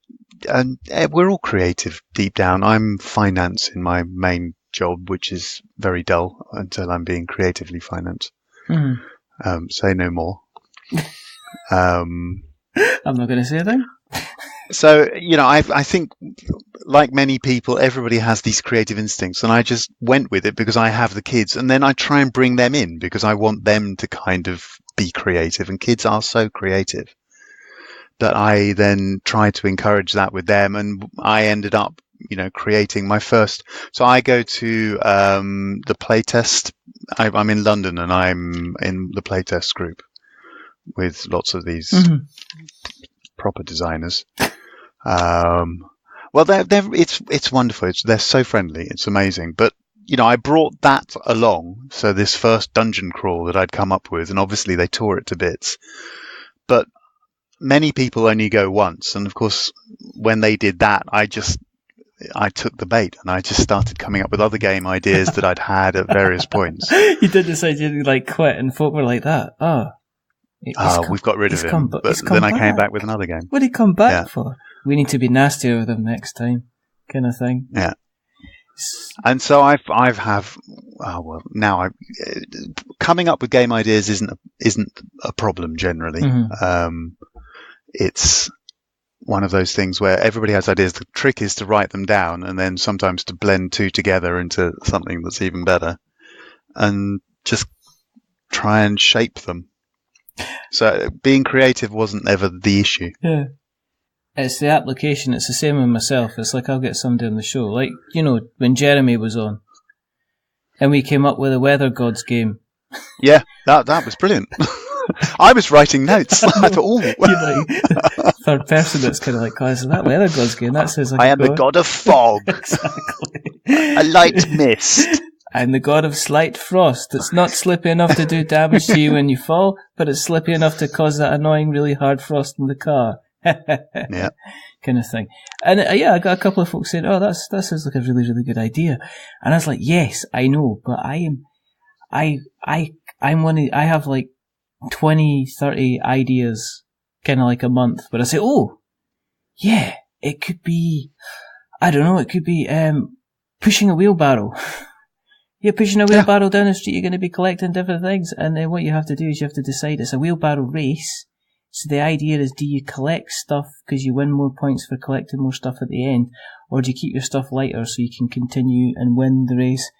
Speaker 2: we're all creative deep down. I'm finance in my main job, which is very dull until I'm being creatively financed. Mm-hmm. Say no more.
Speaker 1: I'm not going to say anything.
Speaker 2: So, I think like many people, everybody has these creative instincts, and I just went with it because I have the kids, and then I try and bring them in because I want them to kind of be creative, and kids are so creative that I then try to encourage that with them, and I ended up creating my first. So I go to the playtest. I'm in London, and I'm in the playtest group with lots of these proper designers. Well, it's wonderful. They're so friendly. It's amazing. But I brought that along. So this first dungeon crawl that I'd come up with, and obviously they tore it to bits. But many people only go once, and of course, when they did that, I took the bait and I just started coming up with other game ideas that I'd had at various points.
Speaker 1: You did decide you'd like quit, and folk were like that.
Speaker 2: We've got rid of him. But then I came back with another game.
Speaker 1: What did he come back for? We need to be nastier with him next time, kind of thing.
Speaker 2: Yeah. And so coming up with game ideas isn't a problem generally.
Speaker 1: Mm-hmm.
Speaker 2: It's one of those things where everybody has ideas. The trick is to write them down and then sometimes to blend two together into something that's even better, and just try and shape them. So being creative wasn't ever the issue.
Speaker 1: Yeah. It's the application. It's the same with myself. It's like I'll get somebody on the show. Like, when Jeremy was on and we came up with a Weather Gods game.
Speaker 2: Yeah, that was brilliant. I was writing notes. I thought,
Speaker 1: third person that's kind of like, is that Weather Gods game? That says like
Speaker 2: I am the god of fog.
Speaker 1: Exactly.
Speaker 2: A light mist.
Speaker 1: I'm the god of slight frost. It's not slippy enough to do damage to you when you fall, but it's slippy enough to cause that annoying, really hard frost in the car.
Speaker 2: Yeah,
Speaker 1: kind of thing. And I got a couple of folks saying, that sounds like a really, really good idea. And I was like, yes, I know, but I'm have like 20, 30 ideas kind of like a month, but I say, it could be, I don't know, it could be pushing a wheelbarrow. You're pushing a wheelbarrow down the street, you're going to be collecting different things, and then what you have to do is you have to decide it's a wheelbarrow race. So the idea is, do you collect stuff because you win more points for collecting more stuff at the end, or do you keep your stuff lighter so you can continue and win the race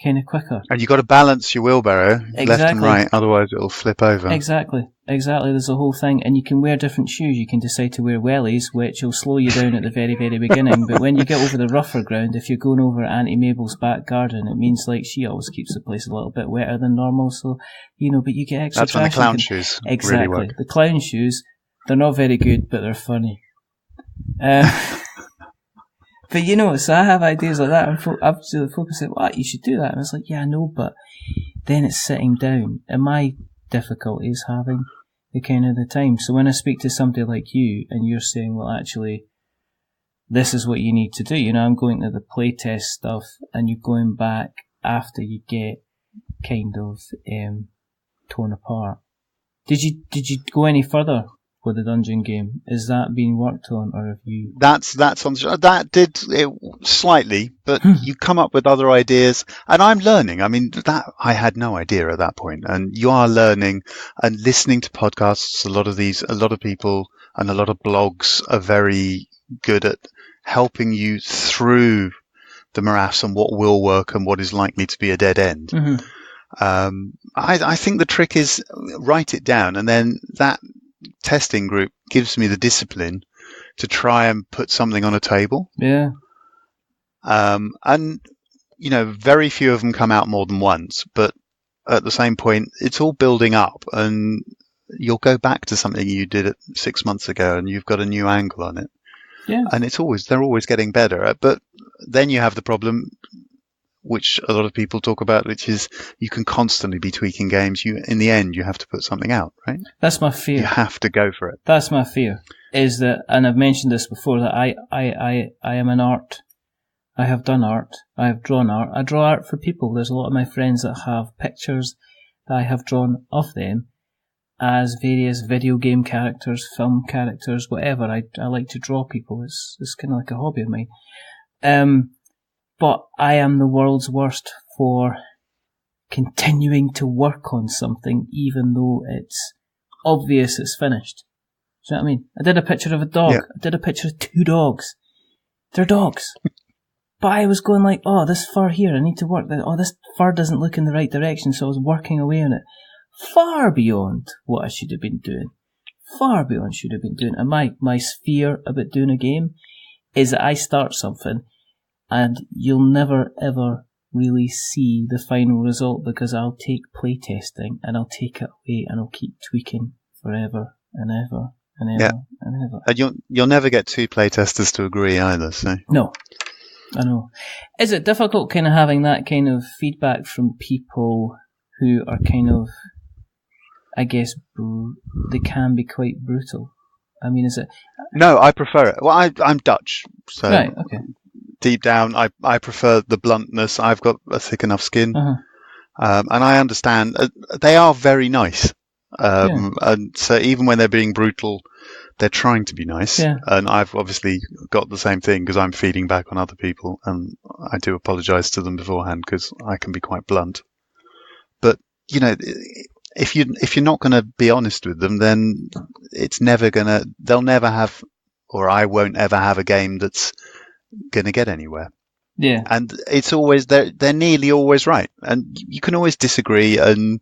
Speaker 1: kind of quicker?
Speaker 2: And you've got to balance your wheelbarrow left and right, otherwise it'll flip over.
Speaker 1: Exactly. There's a whole thing, and you can wear different shoes. You can decide to wear wellies, which will slow you down at the very, very beginning. But when you get over the rougher ground, if you're going over Auntie Mabel's back garden, it means like she always keeps the place a little bit wetter than normal. So, but you get extra.
Speaker 2: That's when the clown shoes
Speaker 1: exactly
Speaker 2: really work.
Speaker 1: The clown shoes, they're not very good, but they're funny. But so I have ideas like that, and I've focused on, you should do that, and I was like, yeah, I know, but then it's sitting down, and my difficulty is having the kind of the time. So when I speak to somebody like you, and you're saying, well, actually, this is what you need to do. I'm going to the playtest stuff, and you're going back after you get kind of torn apart. Did you go any further with the dungeon game? Is that being worked on, or have you?
Speaker 2: That did it slightly, but you come up with other ideas, and I'm learning. I mean, that I had no idea at that point, and you are learning and listening to podcasts. A lot of people and a lot of blogs are very good at helping you through the morass and what will work and what is likely to be a dead end.
Speaker 1: Mm-hmm.
Speaker 2: I think the trick is write it down, and then that testing group gives me the discipline to try and put something on a table.
Speaker 1: Yeah.
Speaker 2: And very few of them come out more than once, but at the same point, it's all building up, and you'll go back to something you did it 6 months ago, and you've got a new angle on it.
Speaker 1: Yeah.
Speaker 2: And they're always getting better. But then you have the problem, which a lot of people talk about, which is you can constantly be tweaking games. In the end, you have to put something out, right?
Speaker 1: That's my fear.
Speaker 2: You have to go for it.
Speaker 1: That's my fear. Is that, and I've mentioned this before, that I am an art. I have done art. I have drawn art. I draw art for people. There's a lot of my friends that have pictures that I have drawn of them as various video game characters, film characters, whatever. I like to draw people. It's kind of like a hobby of mine. But I am the world's worst for continuing to work on something even though it's obvious it's finished. Do you know what I mean? I did a picture of a dog. Yeah. I did a picture of 2 dogs. They're dogs. But I was going like, this fur here, I need to work. This fur doesn't look in the right direction, so I was working away on it. Far beyond what I should have been doing. Far beyond should have been doing. And my fear about doing a game is that I start something and you'll never ever really see the final result, because I'll take playtesting and I'll take it away and I'll keep tweaking forever and ever and ever and ever.
Speaker 2: And you'll never get 2 playtesters to agree either, so.
Speaker 1: No. I know. Is it difficult kind of having that kind of feedback from people who are kind of, I guess, they can be quite brutal I mean, is it?
Speaker 2: No, I prefer it. Well, I'm Dutch, so
Speaker 1: Right, okay.
Speaker 2: deep down, I prefer the bluntness. I've got a thick enough skin,
Speaker 1: Uh-huh.
Speaker 2: and I understand they are very nice. And so even when they're being brutal, they're trying to be nice.
Speaker 1: Yeah.
Speaker 2: And I've obviously got the same thing because I'm feeding back on other people, and I do apologise to them beforehand because I can be quite blunt. But you know, if you're not going to be honest with them, then it's never gonna. They'll never have, or I won't ever have a game that's going to get anywhere.
Speaker 1: Yeah.
Speaker 2: And it's always they're nearly always right, and you can always disagree and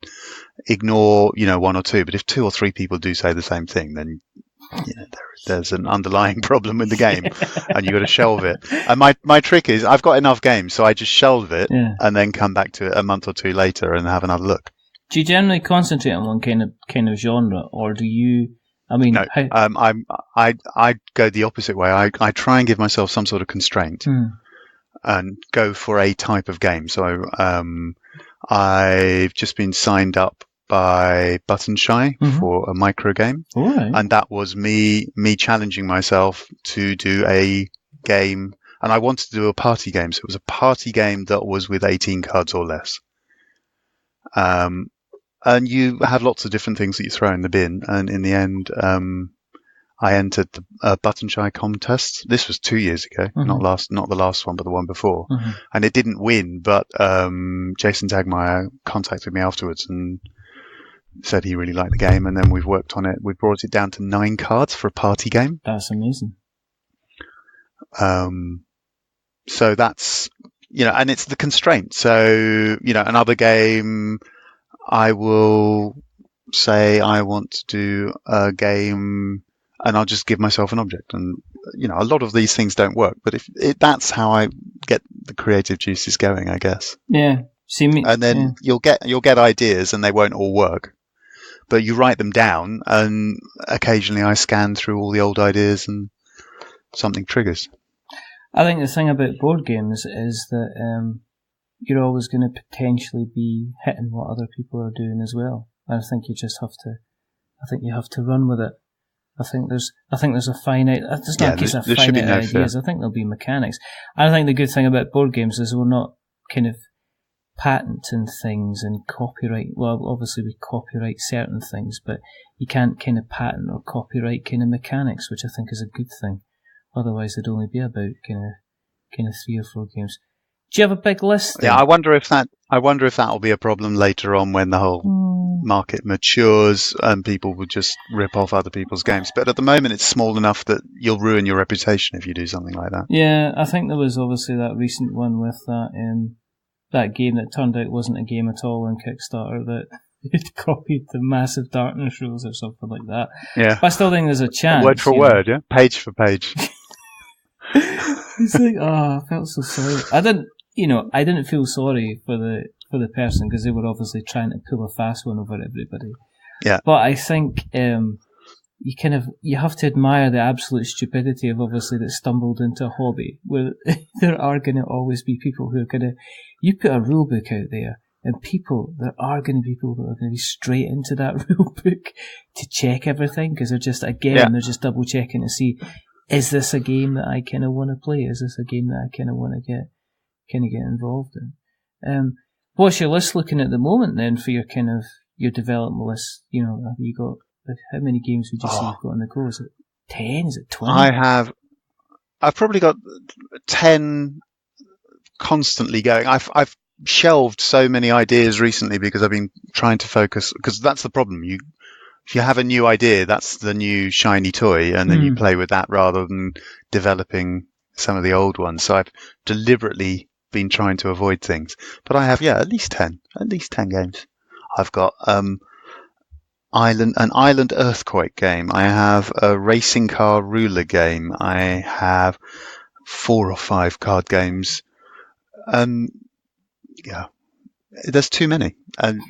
Speaker 2: ignore one or two. But if two or three people do say the same thing, then there's an underlying problem with the game, and you've got to shelve it. And my trick is I've got enough games, so I just shelve it and then come back to it a month or two later and have another look.
Speaker 1: Do you generally concentrate on one kind of genre, or do you? I mean,
Speaker 2: no, I go the opposite way. I try and give myself some sort of constraint and go for a type of game. So I've just been signed up by Button Shy for a micro game, and that was me challenging myself to do a game, and I wanted to do a party game. So it was a party game that was with 18 cards or less. And you have lots of different things that you throw in the bin. And in the end, I entered the Button Shy contest. This was 2 years ago, not the last one, but the one before. And it didn't win, but Jason Dagmeyer contacted me afterwards and said he really liked the game. And then we've worked on it. We brought it down to 9 cards for a party game.
Speaker 1: That's amazing.
Speaker 2: So that's, and it's the constraint. So, another game, I will say I want to do a game and I'll just give myself an object. And, a lot of these things don't work, but that's how I get the creative juices going, I guess.
Speaker 1: Yeah.
Speaker 2: And then you'll get ideas and they won't all work, but you write them down and occasionally I scan through all the old ideas and something triggers.
Speaker 1: I think the thing about board games is that you're always going to potentially be hitting what other people are doing as well. And I think you just have to. I think you have to run with it. I think there's a finite. There's not a case of finite ideas. I think there'll be mechanics. And I think the good thing about board games is we're not kind of patenting things and copyright. Well, obviously we copyright certain things, but you can't kind of patent or copyright kind of mechanics, which I think is a good thing. Otherwise, there'd only be about kind of 3 or 4 games. Do you have a big list? Then?
Speaker 2: Yeah, I wonder if that will be a problem later on when the whole market matures and people will just rip off other people's games. But at the moment, it's small enough that you'll ruin your reputation if you do something like that.
Speaker 1: Yeah, I think there was obviously that recent one with that game that turned out wasn't a game at all on Kickstarter that it copied the Massive Darkness rules or something like that.
Speaker 2: Yeah,
Speaker 1: but I still think there's a chance.
Speaker 2: Word for word, yeah, page for page.
Speaker 1: It's like, I felt so sorry. I didn't feel sorry for the person because they were obviously trying to pull a fast one over everybody.
Speaker 2: Yeah.
Speaker 1: But I think you have to admire the absolute stupidity of obviously that stumbled into a hobby where there are going to always be people who are going to. You put a rule book out there, and there are going to be people that are going to be straight into that rule book to check everything because they're just they're just double checking to see. Is this a game that I kind of want to play? Is this a game that I kind of want to get involved in? What's your list looking at the moment then for your your development list? Have you got how many games would you say you've got on the go? Is it 10? Is it 20?
Speaker 2: I've probably got 10 constantly going. I've shelved so many ideas recently because I've been trying to focus. Because that's the problem. If you have a new idea, that's the new shiny toy, and then you play with that rather than developing some of the old ones. So I've deliberately been trying to avoid things. But I have, at least 10 games. I've got an island earthquake game. I have a racing car ruler game. I have 4 or 5 card games. There's too many. And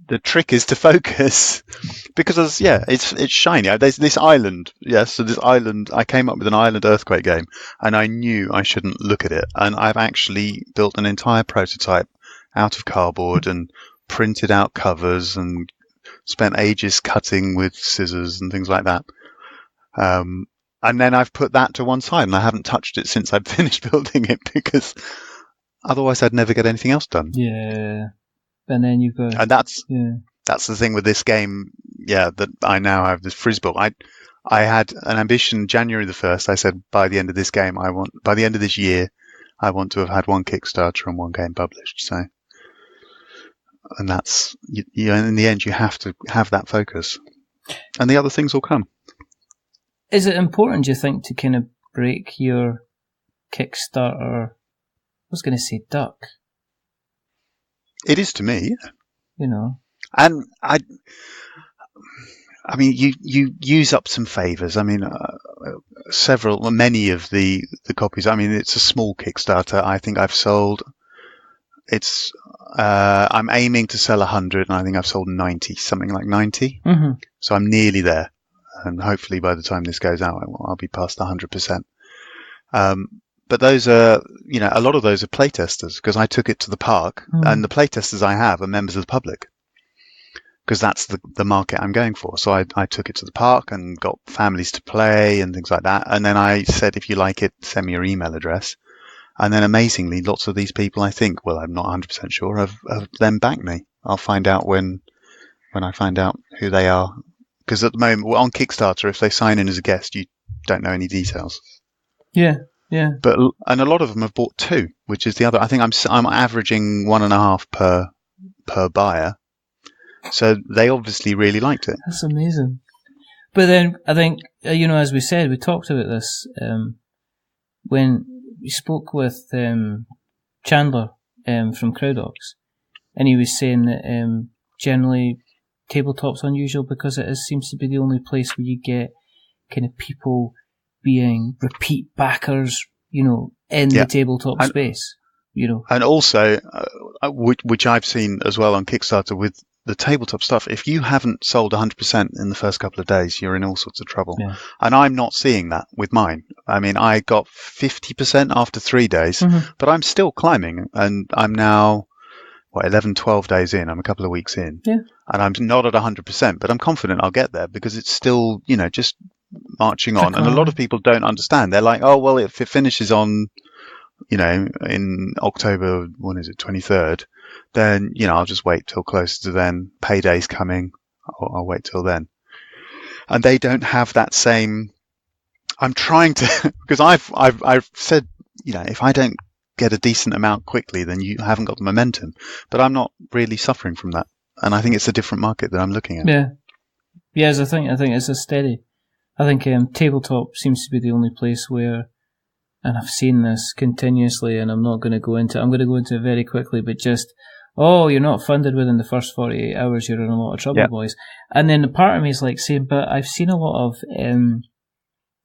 Speaker 2: the trick is to focus because it's shiny. There's this island. Yes. So this island, I came up with an island earthquake game and I knew I shouldn't look at it. And I've actually built an entire prototype out of cardboard and printed out covers and spent ages cutting with scissors and things like that. And then I've put that to one side, and I haven't touched it since I've finished building it, because otherwise I'd never get anything else done.
Speaker 1: Yeah. And then you've got...
Speaker 2: And that's the thing with this game, that I now have, this Frisboules. I had an ambition January the 1st. I said, by the end of this year, I want to have had one Kickstarter and one game published. So, and that's, in the end, you have to have that focus. And the other things will come.
Speaker 1: Is it important, do you think, to kind of break your Kickstarter, I was going to say duck?
Speaker 2: It is to me.
Speaker 1: You know.
Speaker 2: And I mean, you use up some favours. I mean, many of the copies. I mean, it's a small Kickstarter. I think I've sold. I'm aiming to sell 100, and I think I've sold 90, something like 90.
Speaker 1: Mm-hmm.
Speaker 2: So I'm nearly there, and hopefully by the time this goes out, I'll be past 100%. But those are, a lot of those are playtesters, because I took it to the park, and the playtesters I have are members of the public, because that's the market I'm going for. So I took it to the park and got families to play and things like that. And then I said, if you like it, send me your email address. And then amazingly, lots of these people, I think, well, I'm not 100% sure, have then backed me. I'll find out when I find out who they are. Because at the moment, on Kickstarter, if they sign in as a guest, you don't know any details.
Speaker 1: Yeah. Yeah.
Speaker 2: And a lot of them have bought 2, which is the other. I think I'm averaging 1.5 per buyer. So they obviously really liked it.
Speaker 1: That's amazing. But then I think, as we said, we talked about this when we spoke with Chandler from Crowdogs, and he was saying that generally tabletop's unusual because it seems to be the only place where you get kind of people being repeat backers, in the tabletop space,
Speaker 2: And also, which I've seen as well on Kickstarter with the tabletop stuff, if you haven't sold 100% in the first couple of days, you're in all sorts of trouble.
Speaker 1: Yeah.
Speaker 2: And I'm not seeing that with mine. I mean, I got 50% after 3 days, but I'm still climbing, and I'm now, 11, 12 days in. I'm a couple of weeks in.
Speaker 1: Yeah.
Speaker 2: And I'm not at 100%, but I'm confident I'll get there, because it's still, just marching on. And a lot of people don't understand. They're like, oh, well, if it finishes on, in October, 23rd, then, I'll just wait till closer to then. Payday's coming. I'll wait till then. And they don't have that same. I'm trying to, because I've said, if I don't get a decent amount quickly, then you haven't got the momentum. But I'm not really suffering from that. And I think it's a different market that I'm looking at.
Speaker 1: Yeah. Yes, I think it's a steady. I think tabletop seems to be the only place where, and I've seen this continuously, and I'm going to go into it very quickly, but just, you're not funded within the first 48 hours, you're in a lot of trouble, boys. And then the part of me is like saying, but I've seen a lot of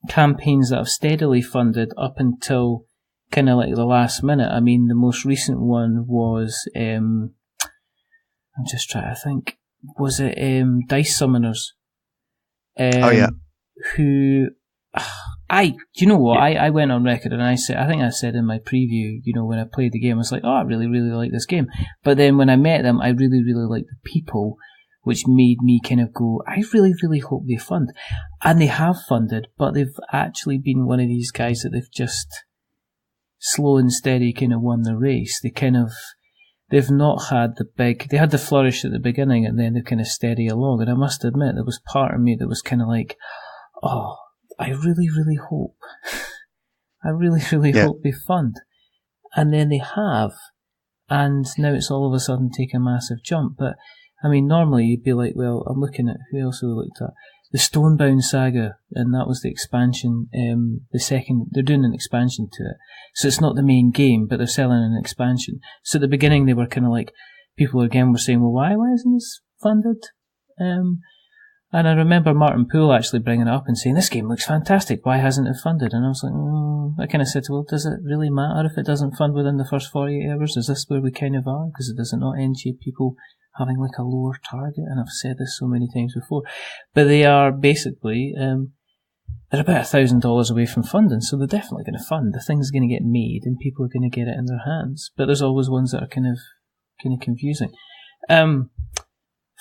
Speaker 1: campaigns that have steadily funded up until kind of like the last minute. I mean, the most recent one was, I'm just trying to think, was it Dice Summoners? Who, do you know what? I went on record and I think I said in my preview, when I played the game, I was like, I really, really like this game. But then when I met them, I really, really liked the people, which made me kind of go, I really, really hope they fund. And they have funded, but they've actually been one of these guys that they've just slow and steady kind of won the race. They've not had they had the flourish at the beginning, and then they're kind of steady along. And I must admit, there was part of me that was kind of like, I really, really hope. I really, really hope they fund. And then they have. And now it's all of a sudden taken a massive jump. But, I mean, normally you'd be like, well, I'm looking at, who else have we looked at? The Stonebound Saga, and that was the expansion, they're doing an expansion to it. So it's not the main game, but they're selling an expansion. So at the beginning they were kind of like, people again were saying, well, why isn't this funded? And I remember Martin Poole actually bringing it up and saying, this game looks fantastic, why hasn't it funded? And I was like, I kind of said, well, does it really matter if it doesn't fund within the first 48 hours? Is this where we kind of are? Because does it not end people having like a lower target? And I've said this so many times before. But they are basically, they're about $1,000 away from funding, so they're definitely going to fund. The thing's going to get made and people are going to get it in their hands. But there's always ones that are kind of confusing.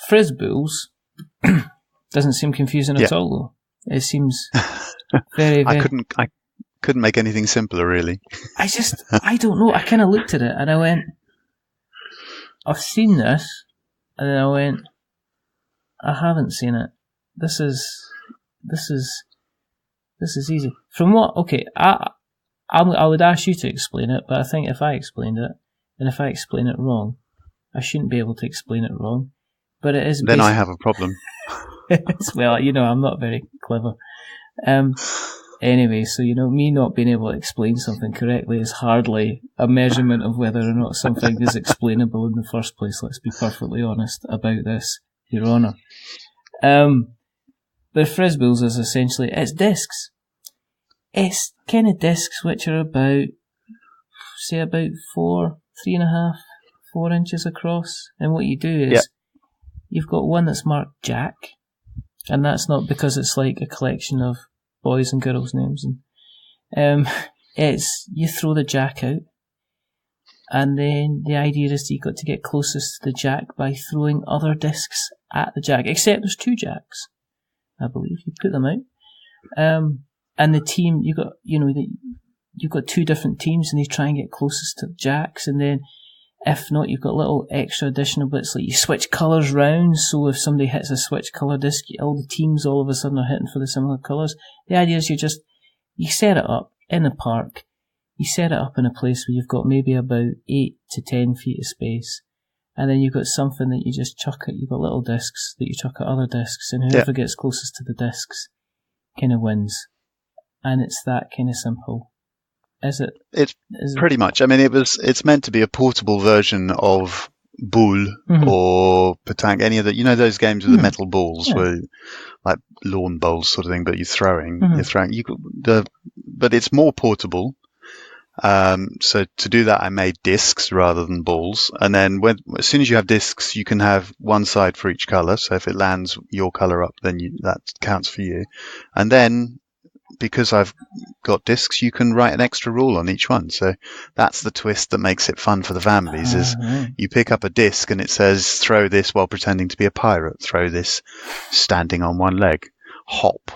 Speaker 1: Frisboules doesn't seem confusing at all, though. It seems very, very...
Speaker 2: I couldn't make anything simpler, really.
Speaker 1: I don't know. I kind of looked at it and I went, I've seen this, and then I went, I haven't seen it. This is easy. From what? Okay, I would ask you to explain it, but I think if I explained it, and if I explain it wrong, I shouldn't be able to explain it wrong. But it is.
Speaker 2: Then I have a problem.
Speaker 1: Well, I'm not very clever. Anyway, so me not being able to explain something correctly is hardly a measurement of whether or not something is explainable in the first place. Let's be perfectly honest about this, Your Honour. The Frisboules is essentially, it's discs. It's kind of discs which are about 3.5, 4 inches across. And what you do is, you've got one that's marked Jack, and that's not because it's like a collection of boys and girls' names. And it's, you throw the Jack out, and then the idea is that you've got to get closest to the Jack by throwing other discs at the Jack. Except there's 2 Jacks, I believe. You put them out. And the team, you've got 2 different teams, and they try and get closest to the Jacks, and then if not, you've got little extra additional bits, like you switch colours round, so if somebody hits a switch colour disc, all the teams all of a sudden are hitting for the similar colours. The idea is you set it up in a park, you set it up in a place where you've got maybe about 8 to 10 feet of space, and then you've got something that you just chuck at, you've got little discs that you chuck at other discs, and whoever gets closest to the discs kind of wins. And it's that kind of simple. Is it?
Speaker 2: It's pretty much. I mean, it's meant to be a portable version of Boule or Petanque, any of the, those games with the metal balls, where like lawn bowls sort of thing, but you're throwing. But it's more portable. So to do that, I made discs rather than balls. And then as soon as you have discs, you can have one side for each color. So if it lands your color up, then that counts for you. And then, because I've got discs, you can write an extra rule on each one. So that's the twist that makes it fun for the families, is you pick up a disc and it says, throw this while pretending to be a pirate, throw this standing on one leg, hop,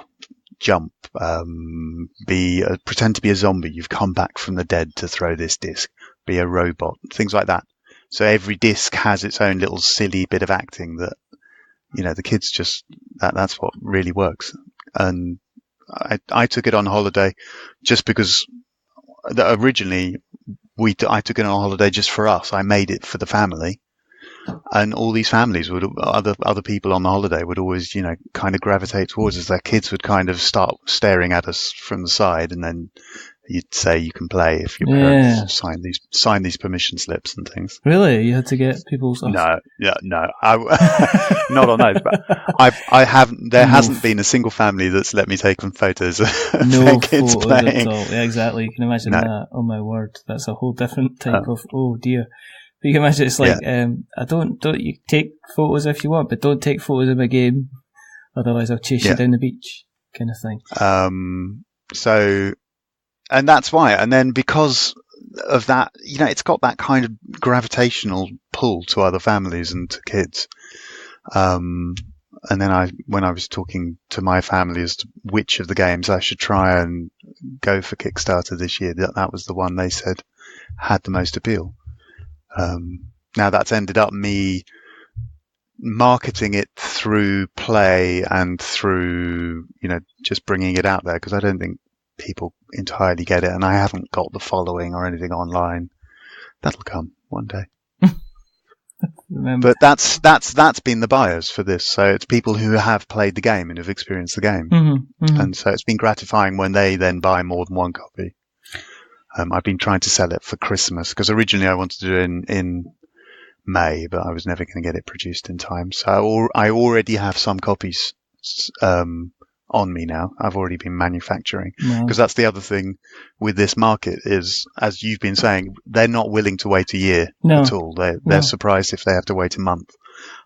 Speaker 2: jump, pretend to be a zombie, you've come back from the dead to throw this disc, be a robot, things like that. So every disc has its own little silly bit of acting that, the kids just, that's what really works. And I took it on holiday just because originally I took it on holiday just for us. I made it for the family, and all these families other people on the holiday would always, kind of gravitate towards us. Their kids would kind of start staring at us from the side, and then you'd say you can play if your parents sign these permission slips and things.
Speaker 1: Really? You had to get people's...
Speaker 2: No. Not on those, but I haven't. There hasn't been a single family that's let me take them photos of their kids playing.
Speaker 1: At all. Yeah, exactly. You can imagine that. Oh my word, that's a whole different type of. Oh dear. But you can imagine it's like, don't you take photos if you want, but don't take photos of my game, otherwise I'll chase you down the beach, kind of thing.
Speaker 2: So. And that's why. And then because of that, it's got that kind of gravitational pull to other families and to kids. And then when I was talking to my family as to which of the games I should try and go for Kickstarter this year, that was the one they said had the most appeal. Now that's ended up me marketing it through play and through, just bringing it out there, because I don't think people entirely get it, and I haven't got the following or anything online. That'll come one day. But that's been the buyers for this. So it's people who have played the game and have experienced the game, and so it's been gratifying when they then buy more than one copy. I've been trying to sell it for Christmas, because originally I wanted to do it in May, but I was never going to get it produced in time. So I already have some copies on me now. I've already been manufacturing, because that's the other thing with this market is, as you've been saying, they're not willing to wait a year at all. They're surprised if they have to wait a month,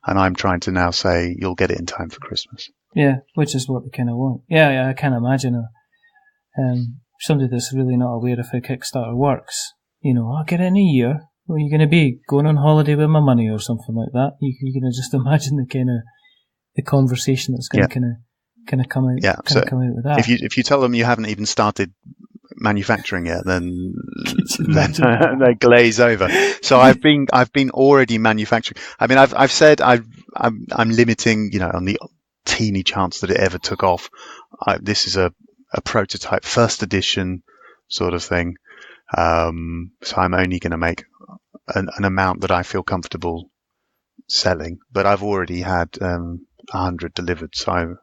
Speaker 2: and I'm trying to now say you'll get it in time for Christmas. Yeah,
Speaker 1: which is what they kind of want. Yeah, I can't imagine somebody that's really not aware of how Kickstarter works. I'll get it in a year. Well, you're going to be going on holiday with my money or something like that. You're going to just imagine the kind of the conversation that's going to kind of kind of come out.
Speaker 2: Yeah,
Speaker 1: kind of come out with that.
Speaker 2: If you tell them you haven't even started manufacturing it, then they glaze over. So I've been already manufacturing. I mean, I've said I'm limiting, on the teeny chance that it ever took off. This is a prototype, first edition sort of thing. So I'm only going to make an amount that I feel comfortable selling. But I've already had 100 delivered, so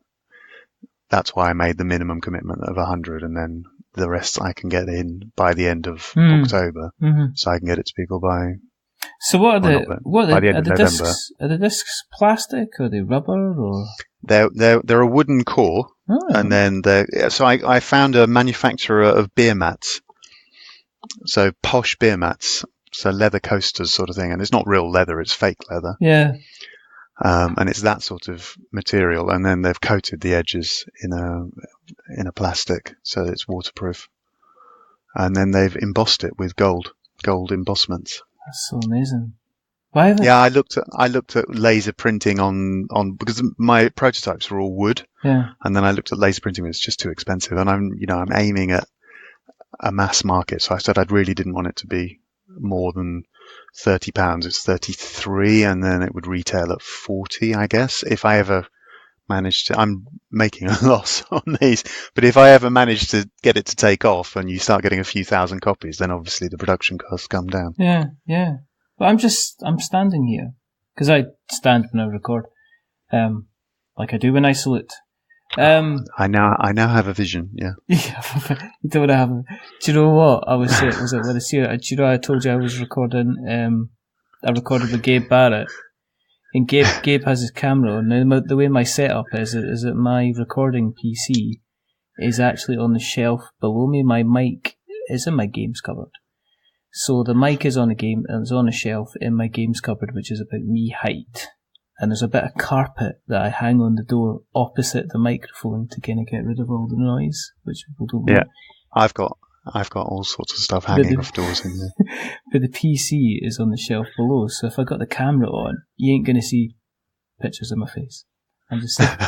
Speaker 2: that's why I made the minimum commitment of 100, and then the rest I can get in by the end of October, so I can get it to people by.
Speaker 1: So what are
Speaker 2: by the end of November.
Speaker 1: Discs? Are the discs plastic, or are they rubber, or?
Speaker 2: They're a wooden core, and then so I found a manufacturer of beer mats, so posh beer mats, so leather coasters sort of thing, and it's not real leather; it's fake leather.
Speaker 1: Yeah.
Speaker 2: And it's that sort of material, and then they've coated the edges in a plastic so it's waterproof, and then they've embossed it with gold embossments.
Speaker 1: That's so amazing. Why?
Speaker 2: Yeah, I looked at laser printing on because my prototypes were all wood.
Speaker 1: Yeah. And
Speaker 2: then I looked at laser printing, and it's just too expensive, and I'm aiming at a mass market, so I said I really didn't want it to be more than £30. It's 33, and then it would retail at 40, I guess, if I ever managed to. I'm making a loss on these, but if I ever manage to get it to take off and you start getting a few thousand copies, then obviously the production costs come down.
Speaker 1: Yeah. But I'm standing here because I stand when I record, like I do when I salute.
Speaker 2: I now have a vision. Yeah.
Speaker 1: You don't have. Do you know what I was saying? Was it when I see it? Do you know I told you I was recording? I recorded with Gabe Barrett, and Gabe has his camera on. Now the way my setup is that my recording PC is actually on the shelf below me. My mic is in my games cupboard, so the mic is on the game and it's on a shelf in my games cupboard, which is about me height. And there's a bit of carpet that I hang on the door opposite the microphone to kind of get rid of all the noise, which people don't want.
Speaker 2: Yeah, I've got all sorts of stuff hanging off doors in there.
Speaker 1: But the PC is on the shelf below, so if I got the camera on, you ain't going to see pictures of my face. I'm just saying,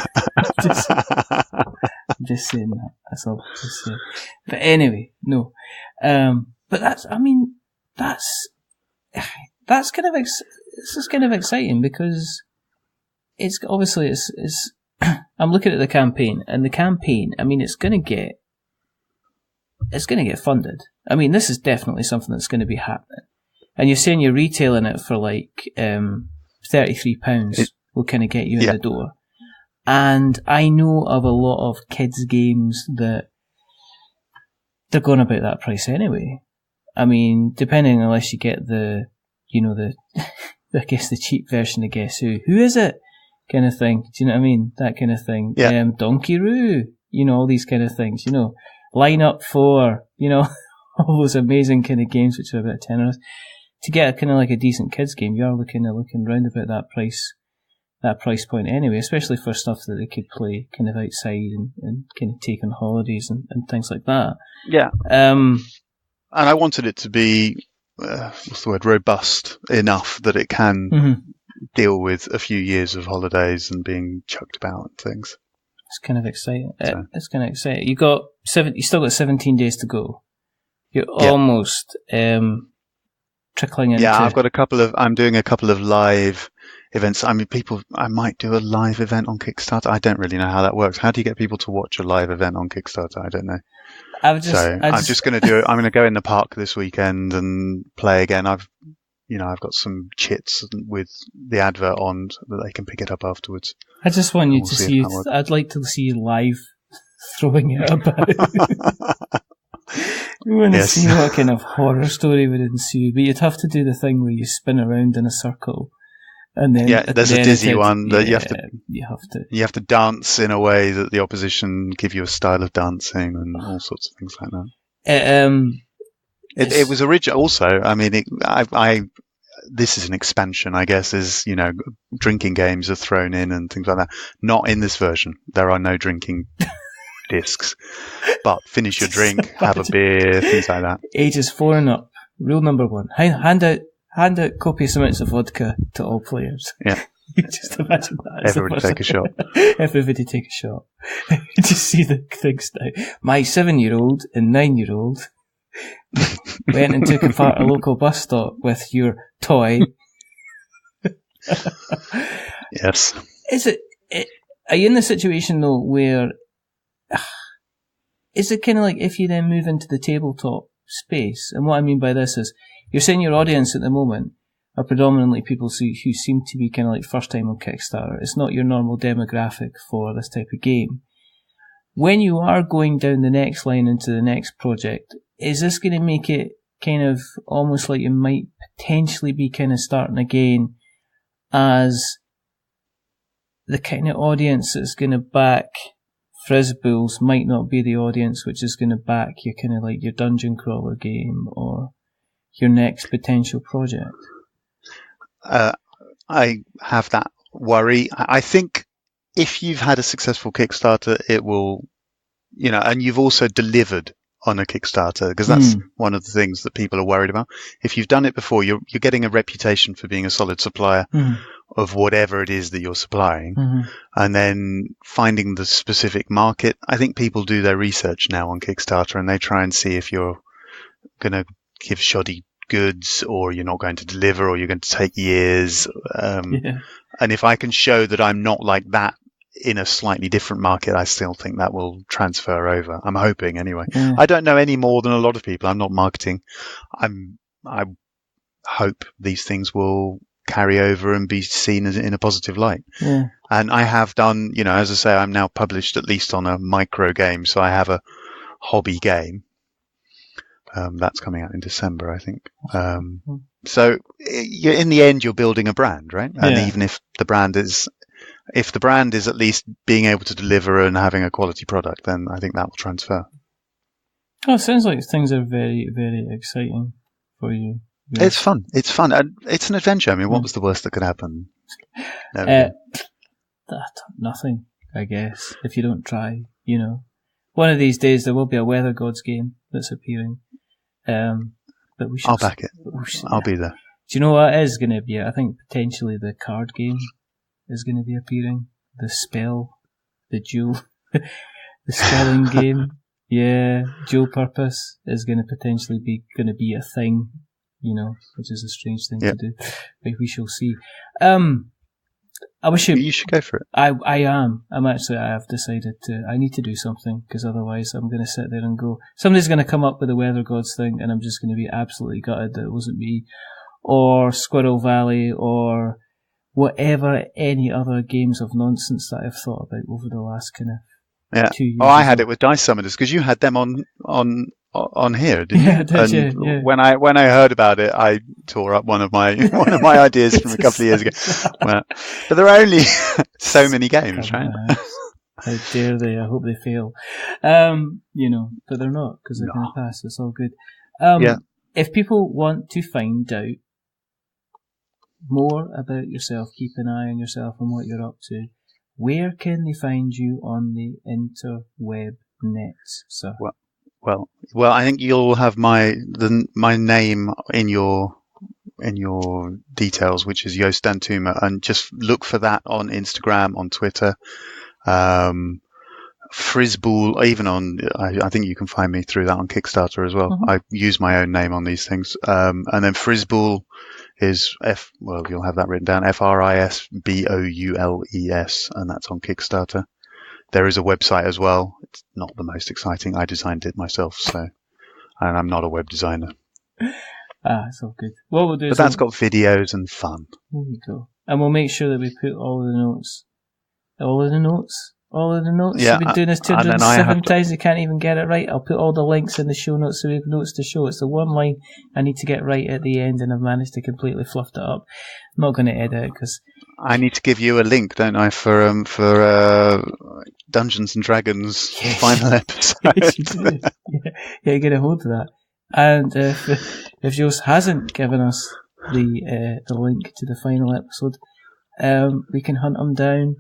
Speaker 1: just saying that. That's all. Just saying. But anyway, no. But that's kind of this is kind of exciting because. It's obviously it's I'm looking at the campaign, and the campaign, I mean, it's going to get funded. I mean, this is definitely something that's going to be happening. And you're saying you're retailing it for like £33 will kind of get you in the door. And I know of a lot of kids' games that they're going about that price anyway. I mean, depending unless you get the I guess the cheap version of Guess Who. Who is it? Kind of thing. Do you know what I mean? That kind of thing.
Speaker 2: Yeah.
Speaker 1: Donkey Roo. All these kind of things. Line Up 4. All those amazing kind of games which are about £10. To get a kind of like a decent kids game, you are looking round about that price point anyway, especially for stuff that they could play kind of outside and kind of take on holidays and things like that.
Speaker 2: Yeah. And I wanted it to be robust enough that it can deal with a few years of holidays and being chucked about and things.
Speaker 1: It's kind of exciting. It's kind of exciting. You still got 17 days to go. You're almost trickling into.
Speaker 2: Yeah, I'm doing a couple of live events. I mean, I might do a live event on Kickstarter. I don't really know how that works. How do you get people to watch a live event on Kickstarter? I don't know. I'm just going to do it. I'm going to go in the park this weekend and play again. I've got some chits with the advert on so that they can pick it up afterwards.
Speaker 1: I just want you to see. I'd like to see you live throwing it about. We want to see what kind of horror story would ensue. But you'd have to do the thing where you spin around in a circle, and then
Speaker 2: there's a dizzy one that you have to dance in a way that the opposition give you a style of dancing and all sorts of things like that. It was original. Also, I mean, this is an expansion, I guess. Is drinking games are thrown in and things like that. Not in this version. There are no drinking discs. But finish your drink, have a beer, things like that.
Speaker 1: Ages 4 and up. Rule number 1: hand out copious amounts of vodka to all players.
Speaker 2: Yeah.
Speaker 1: You just imagine that.
Speaker 2: Everybody take a shot.
Speaker 1: Everybody take a shot. Just see the things now. My 7-year-old and 9-year-old went and took apart a local bus stop with your toy.
Speaker 2: Yes.
Speaker 1: Are you in the situation though where is it kind of like if you then move into the tabletop space? And what I mean by this is you're saying your audience at the moment are predominantly people who seem to be kind of like first time on Kickstarter. It's not your normal demographic for this type of game. When you are going down the next line into the next project, is this going to make it kind of almost like you might potentially be kind of starting again as the kind of audience that's going to back Frisboules might not be the audience which is going to back your kind of like your dungeon crawler game or your next potential project?
Speaker 2: I have that worry. I think if you've had a successful Kickstarter, it will, and you've also delivered on a Kickstarter, because that's one of the things that people are worried about. If you've done it before, you're getting a reputation for being a solid supplier of whatever it is that you're supplying, and then finding the specific market. I think people do their research now on Kickstarter, and they try and see if you're going to give shoddy goods, or you're not going to deliver, or you're going to take years. And if I can show that I'm not like that in a slightly different market, I still think that will transfer over. I'm hoping anyway. I don't know any more than a lot of people. I'm not marketing. I hope these things will carry over and be seen as in a positive light. And I have done, as I say, I'm now published at least on a micro game, so I have a hobby game. That's coming out in December, I think. So in the end, you're building a brand, right? And even if the brand is at least being able to deliver and having a quality product, then I think that will transfer.
Speaker 1: Oh, it sounds like things are very, very exciting for you. Yeah.
Speaker 2: It's fun. It's fun. It's an adventure. I mean, what was the worst that could happen?
Speaker 1: Nothing, I guess, if you don't try, One of these days there will be a Weather Gods game that's appearing. But we should.
Speaker 2: I'll back it. I'll be there.
Speaker 1: Do you know what is going to be? I think potentially the card game is going to be appearing. The spell, the dual, the spelling game. Yeah, dual purpose is going to potentially be a thing. Which is a strange thing to do. But we shall see. I wish
Speaker 2: you should go for it.
Speaker 1: I am. I have decided I need to do something, because otherwise I'm going to sit there and go, somebody's going to come up with a Weather Gods thing, and I'm just going to be absolutely gutted that it wasn't me, or Squirrel Valley, or whatever any other games of nonsense that I've thought about over the last kind of 2 years.
Speaker 2: I had it with Dice Summoners, because you had them on here, didn't you?
Speaker 1: Yeah.
Speaker 2: When I heard about it, I tore up one of my ideas from a couple of years ago. But there are only so many games, right?
Speaker 1: How dare they? I hope they fail. But they're not, because they're going to pass. It's all good. If people want to find out more about yourself, keep an eye on yourself and what you're up to, where can they find you on the interweb nets, sir?
Speaker 2: Well, I think you'll have my name in your details, which is Joost Dantuma, and just look for that on Instagram, on Twitter, Frisboules, even on. I think you can find me through that on Kickstarter as well. I use my own name on these things, and then Frisboules is you'll have that written down, Frisboules, and that's on Kickstarter. There is a website as well. It's not the most exciting. I designed it myself, and I'm not a web designer.
Speaker 1: It's all good. What we'll do
Speaker 2: but that's got videos and fun.
Speaker 1: There you go. And we'll make sure that we put all of the notes.
Speaker 2: Yeah,
Speaker 1: You've been doing this 207 times, you can't even get it right. I'll put all the links in the show notes so we have notes to show. It's the one line I need to get right at the end, and I've managed to completely fluff it up. I'm not going to edit it, because
Speaker 2: I need to give you a link, don't I, for Dungeons and Dragons final episode.
Speaker 1: Yes, you do. Yeah, get a hold of that. And if Joost hasn't given us the link to the final episode, we can hunt him down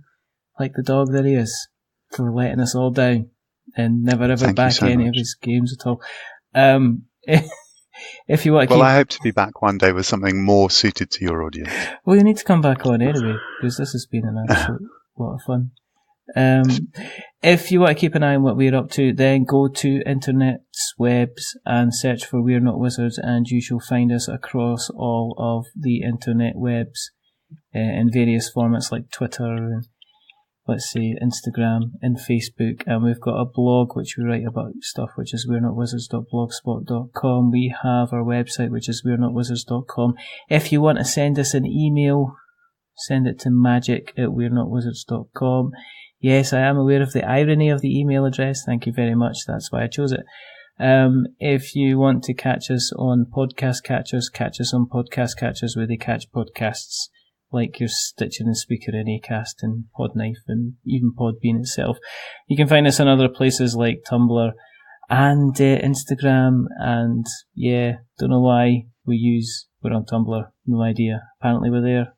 Speaker 1: like the dog that he is, for letting us all down and never ever back any of his games at all. If you want to
Speaker 2: Well, I hope to be back one day with something more suited to your audience.
Speaker 1: Well, you need to come back on anyway, because this has been an absolute lot of fun. If you want to keep an eye on what we're up to, then go to internet's webs and search for We're Not Wizards, and you shall find us across all of the internet webs in various formats like Twitter and, let's see, Instagram and Facebook. And we've got a blog which we write about stuff, which is we'renotwizards.blogspot.com. We have our website, which is we'renotwizards.com. If you want to send us an email, send it to magic@we'renotwizards.com. Yes, I am aware of the irony of the email address. Thank you very much. That's why I chose it. If you want to catch us on podcast catchers, catch us on podcast catchers where they catch podcasts like your Stitcher and Speaker and Acast and Podknife and even Podbean itself. You can find us on other places like Tumblr and Instagram, and don't know why we're on Tumblr, no idea. Apparently we're there.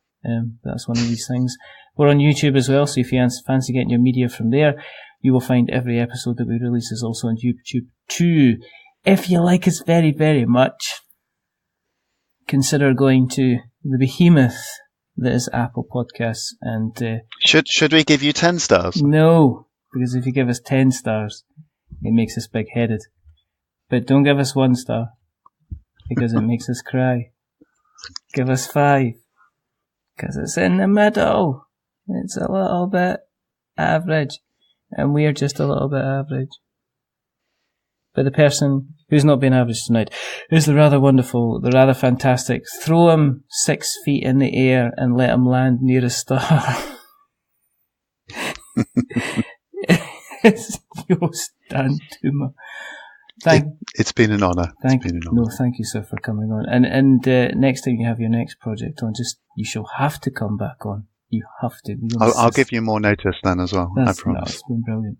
Speaker 1: That's one of these things. We're on YouTube as well, so if you fancy getting your media from there, you will find every episode that we release is also on YouTube too. If you like us very, very much, consider going to the behemoth that is Apple Podcasts. And
Speaker 2: should we give you 10 stars?
Speaker 1: No, because if you give us 10 stars, it makes us big-headed. But don't give us 1 star, because it makes us cry. Give us 5, because it's in the middle. It's a little bit average, and we're just a little bit average. But the person who's not been average tonight is the rather wonderful, the rather fantastic. Throw him 6 feet in the air and let him land near a star. It's Joost Dantuma.
Speaker 2: It's been an honour.
Speaker 1: Thank you, sir, for coming on. And next time you have your next project on, you shall have to come back on. You have to.
Speaker 2: I'll give you more notice then as well. I promise.
Speaker 1: It's been brilliant.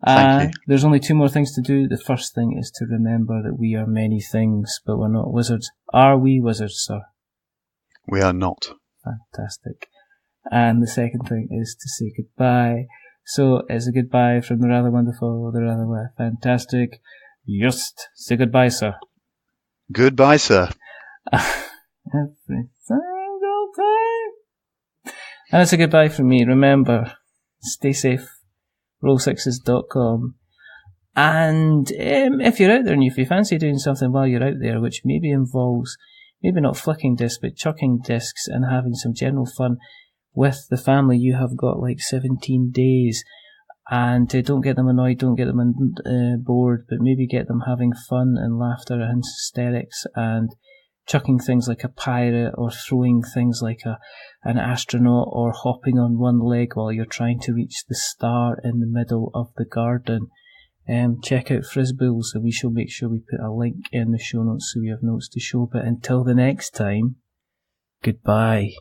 Speaker 2: Thank you.
Speaker 1: There's only 2 more things to do. The first thing is to remember that we are many things, but we're not wizards. Are we wizards, sir?
Speaker 2: We are not.
Speaker 1: Fantastic. And the second thing is to say goodbye. So it's a goodbye from the rather wonderful, the rather fantastic Joost. Say goodbye, sir.
Speaker 2: Goodbye, sir.
Speaker 1: Every single time. And it's a goodbye from me. Remember, stay safe. Roll6s.com. And if you're out there and if you fancy doing something while you're out there, which maybe involves, maybe not flicking discs, but chucking discs and having some general fun with the family, you have got like 17 days. And don't get them annoyed, don't get them bored, but maybe get them having fun and laughter and hysterics and chucking things like a pirate or throwing things like an astronaut or hopping on one leg while you're trying to reach the star in the middle of the garden. Check out Frisboules, and we shall make sure we put a link in the show notes so we have notes to show. But until the next time, goodbye.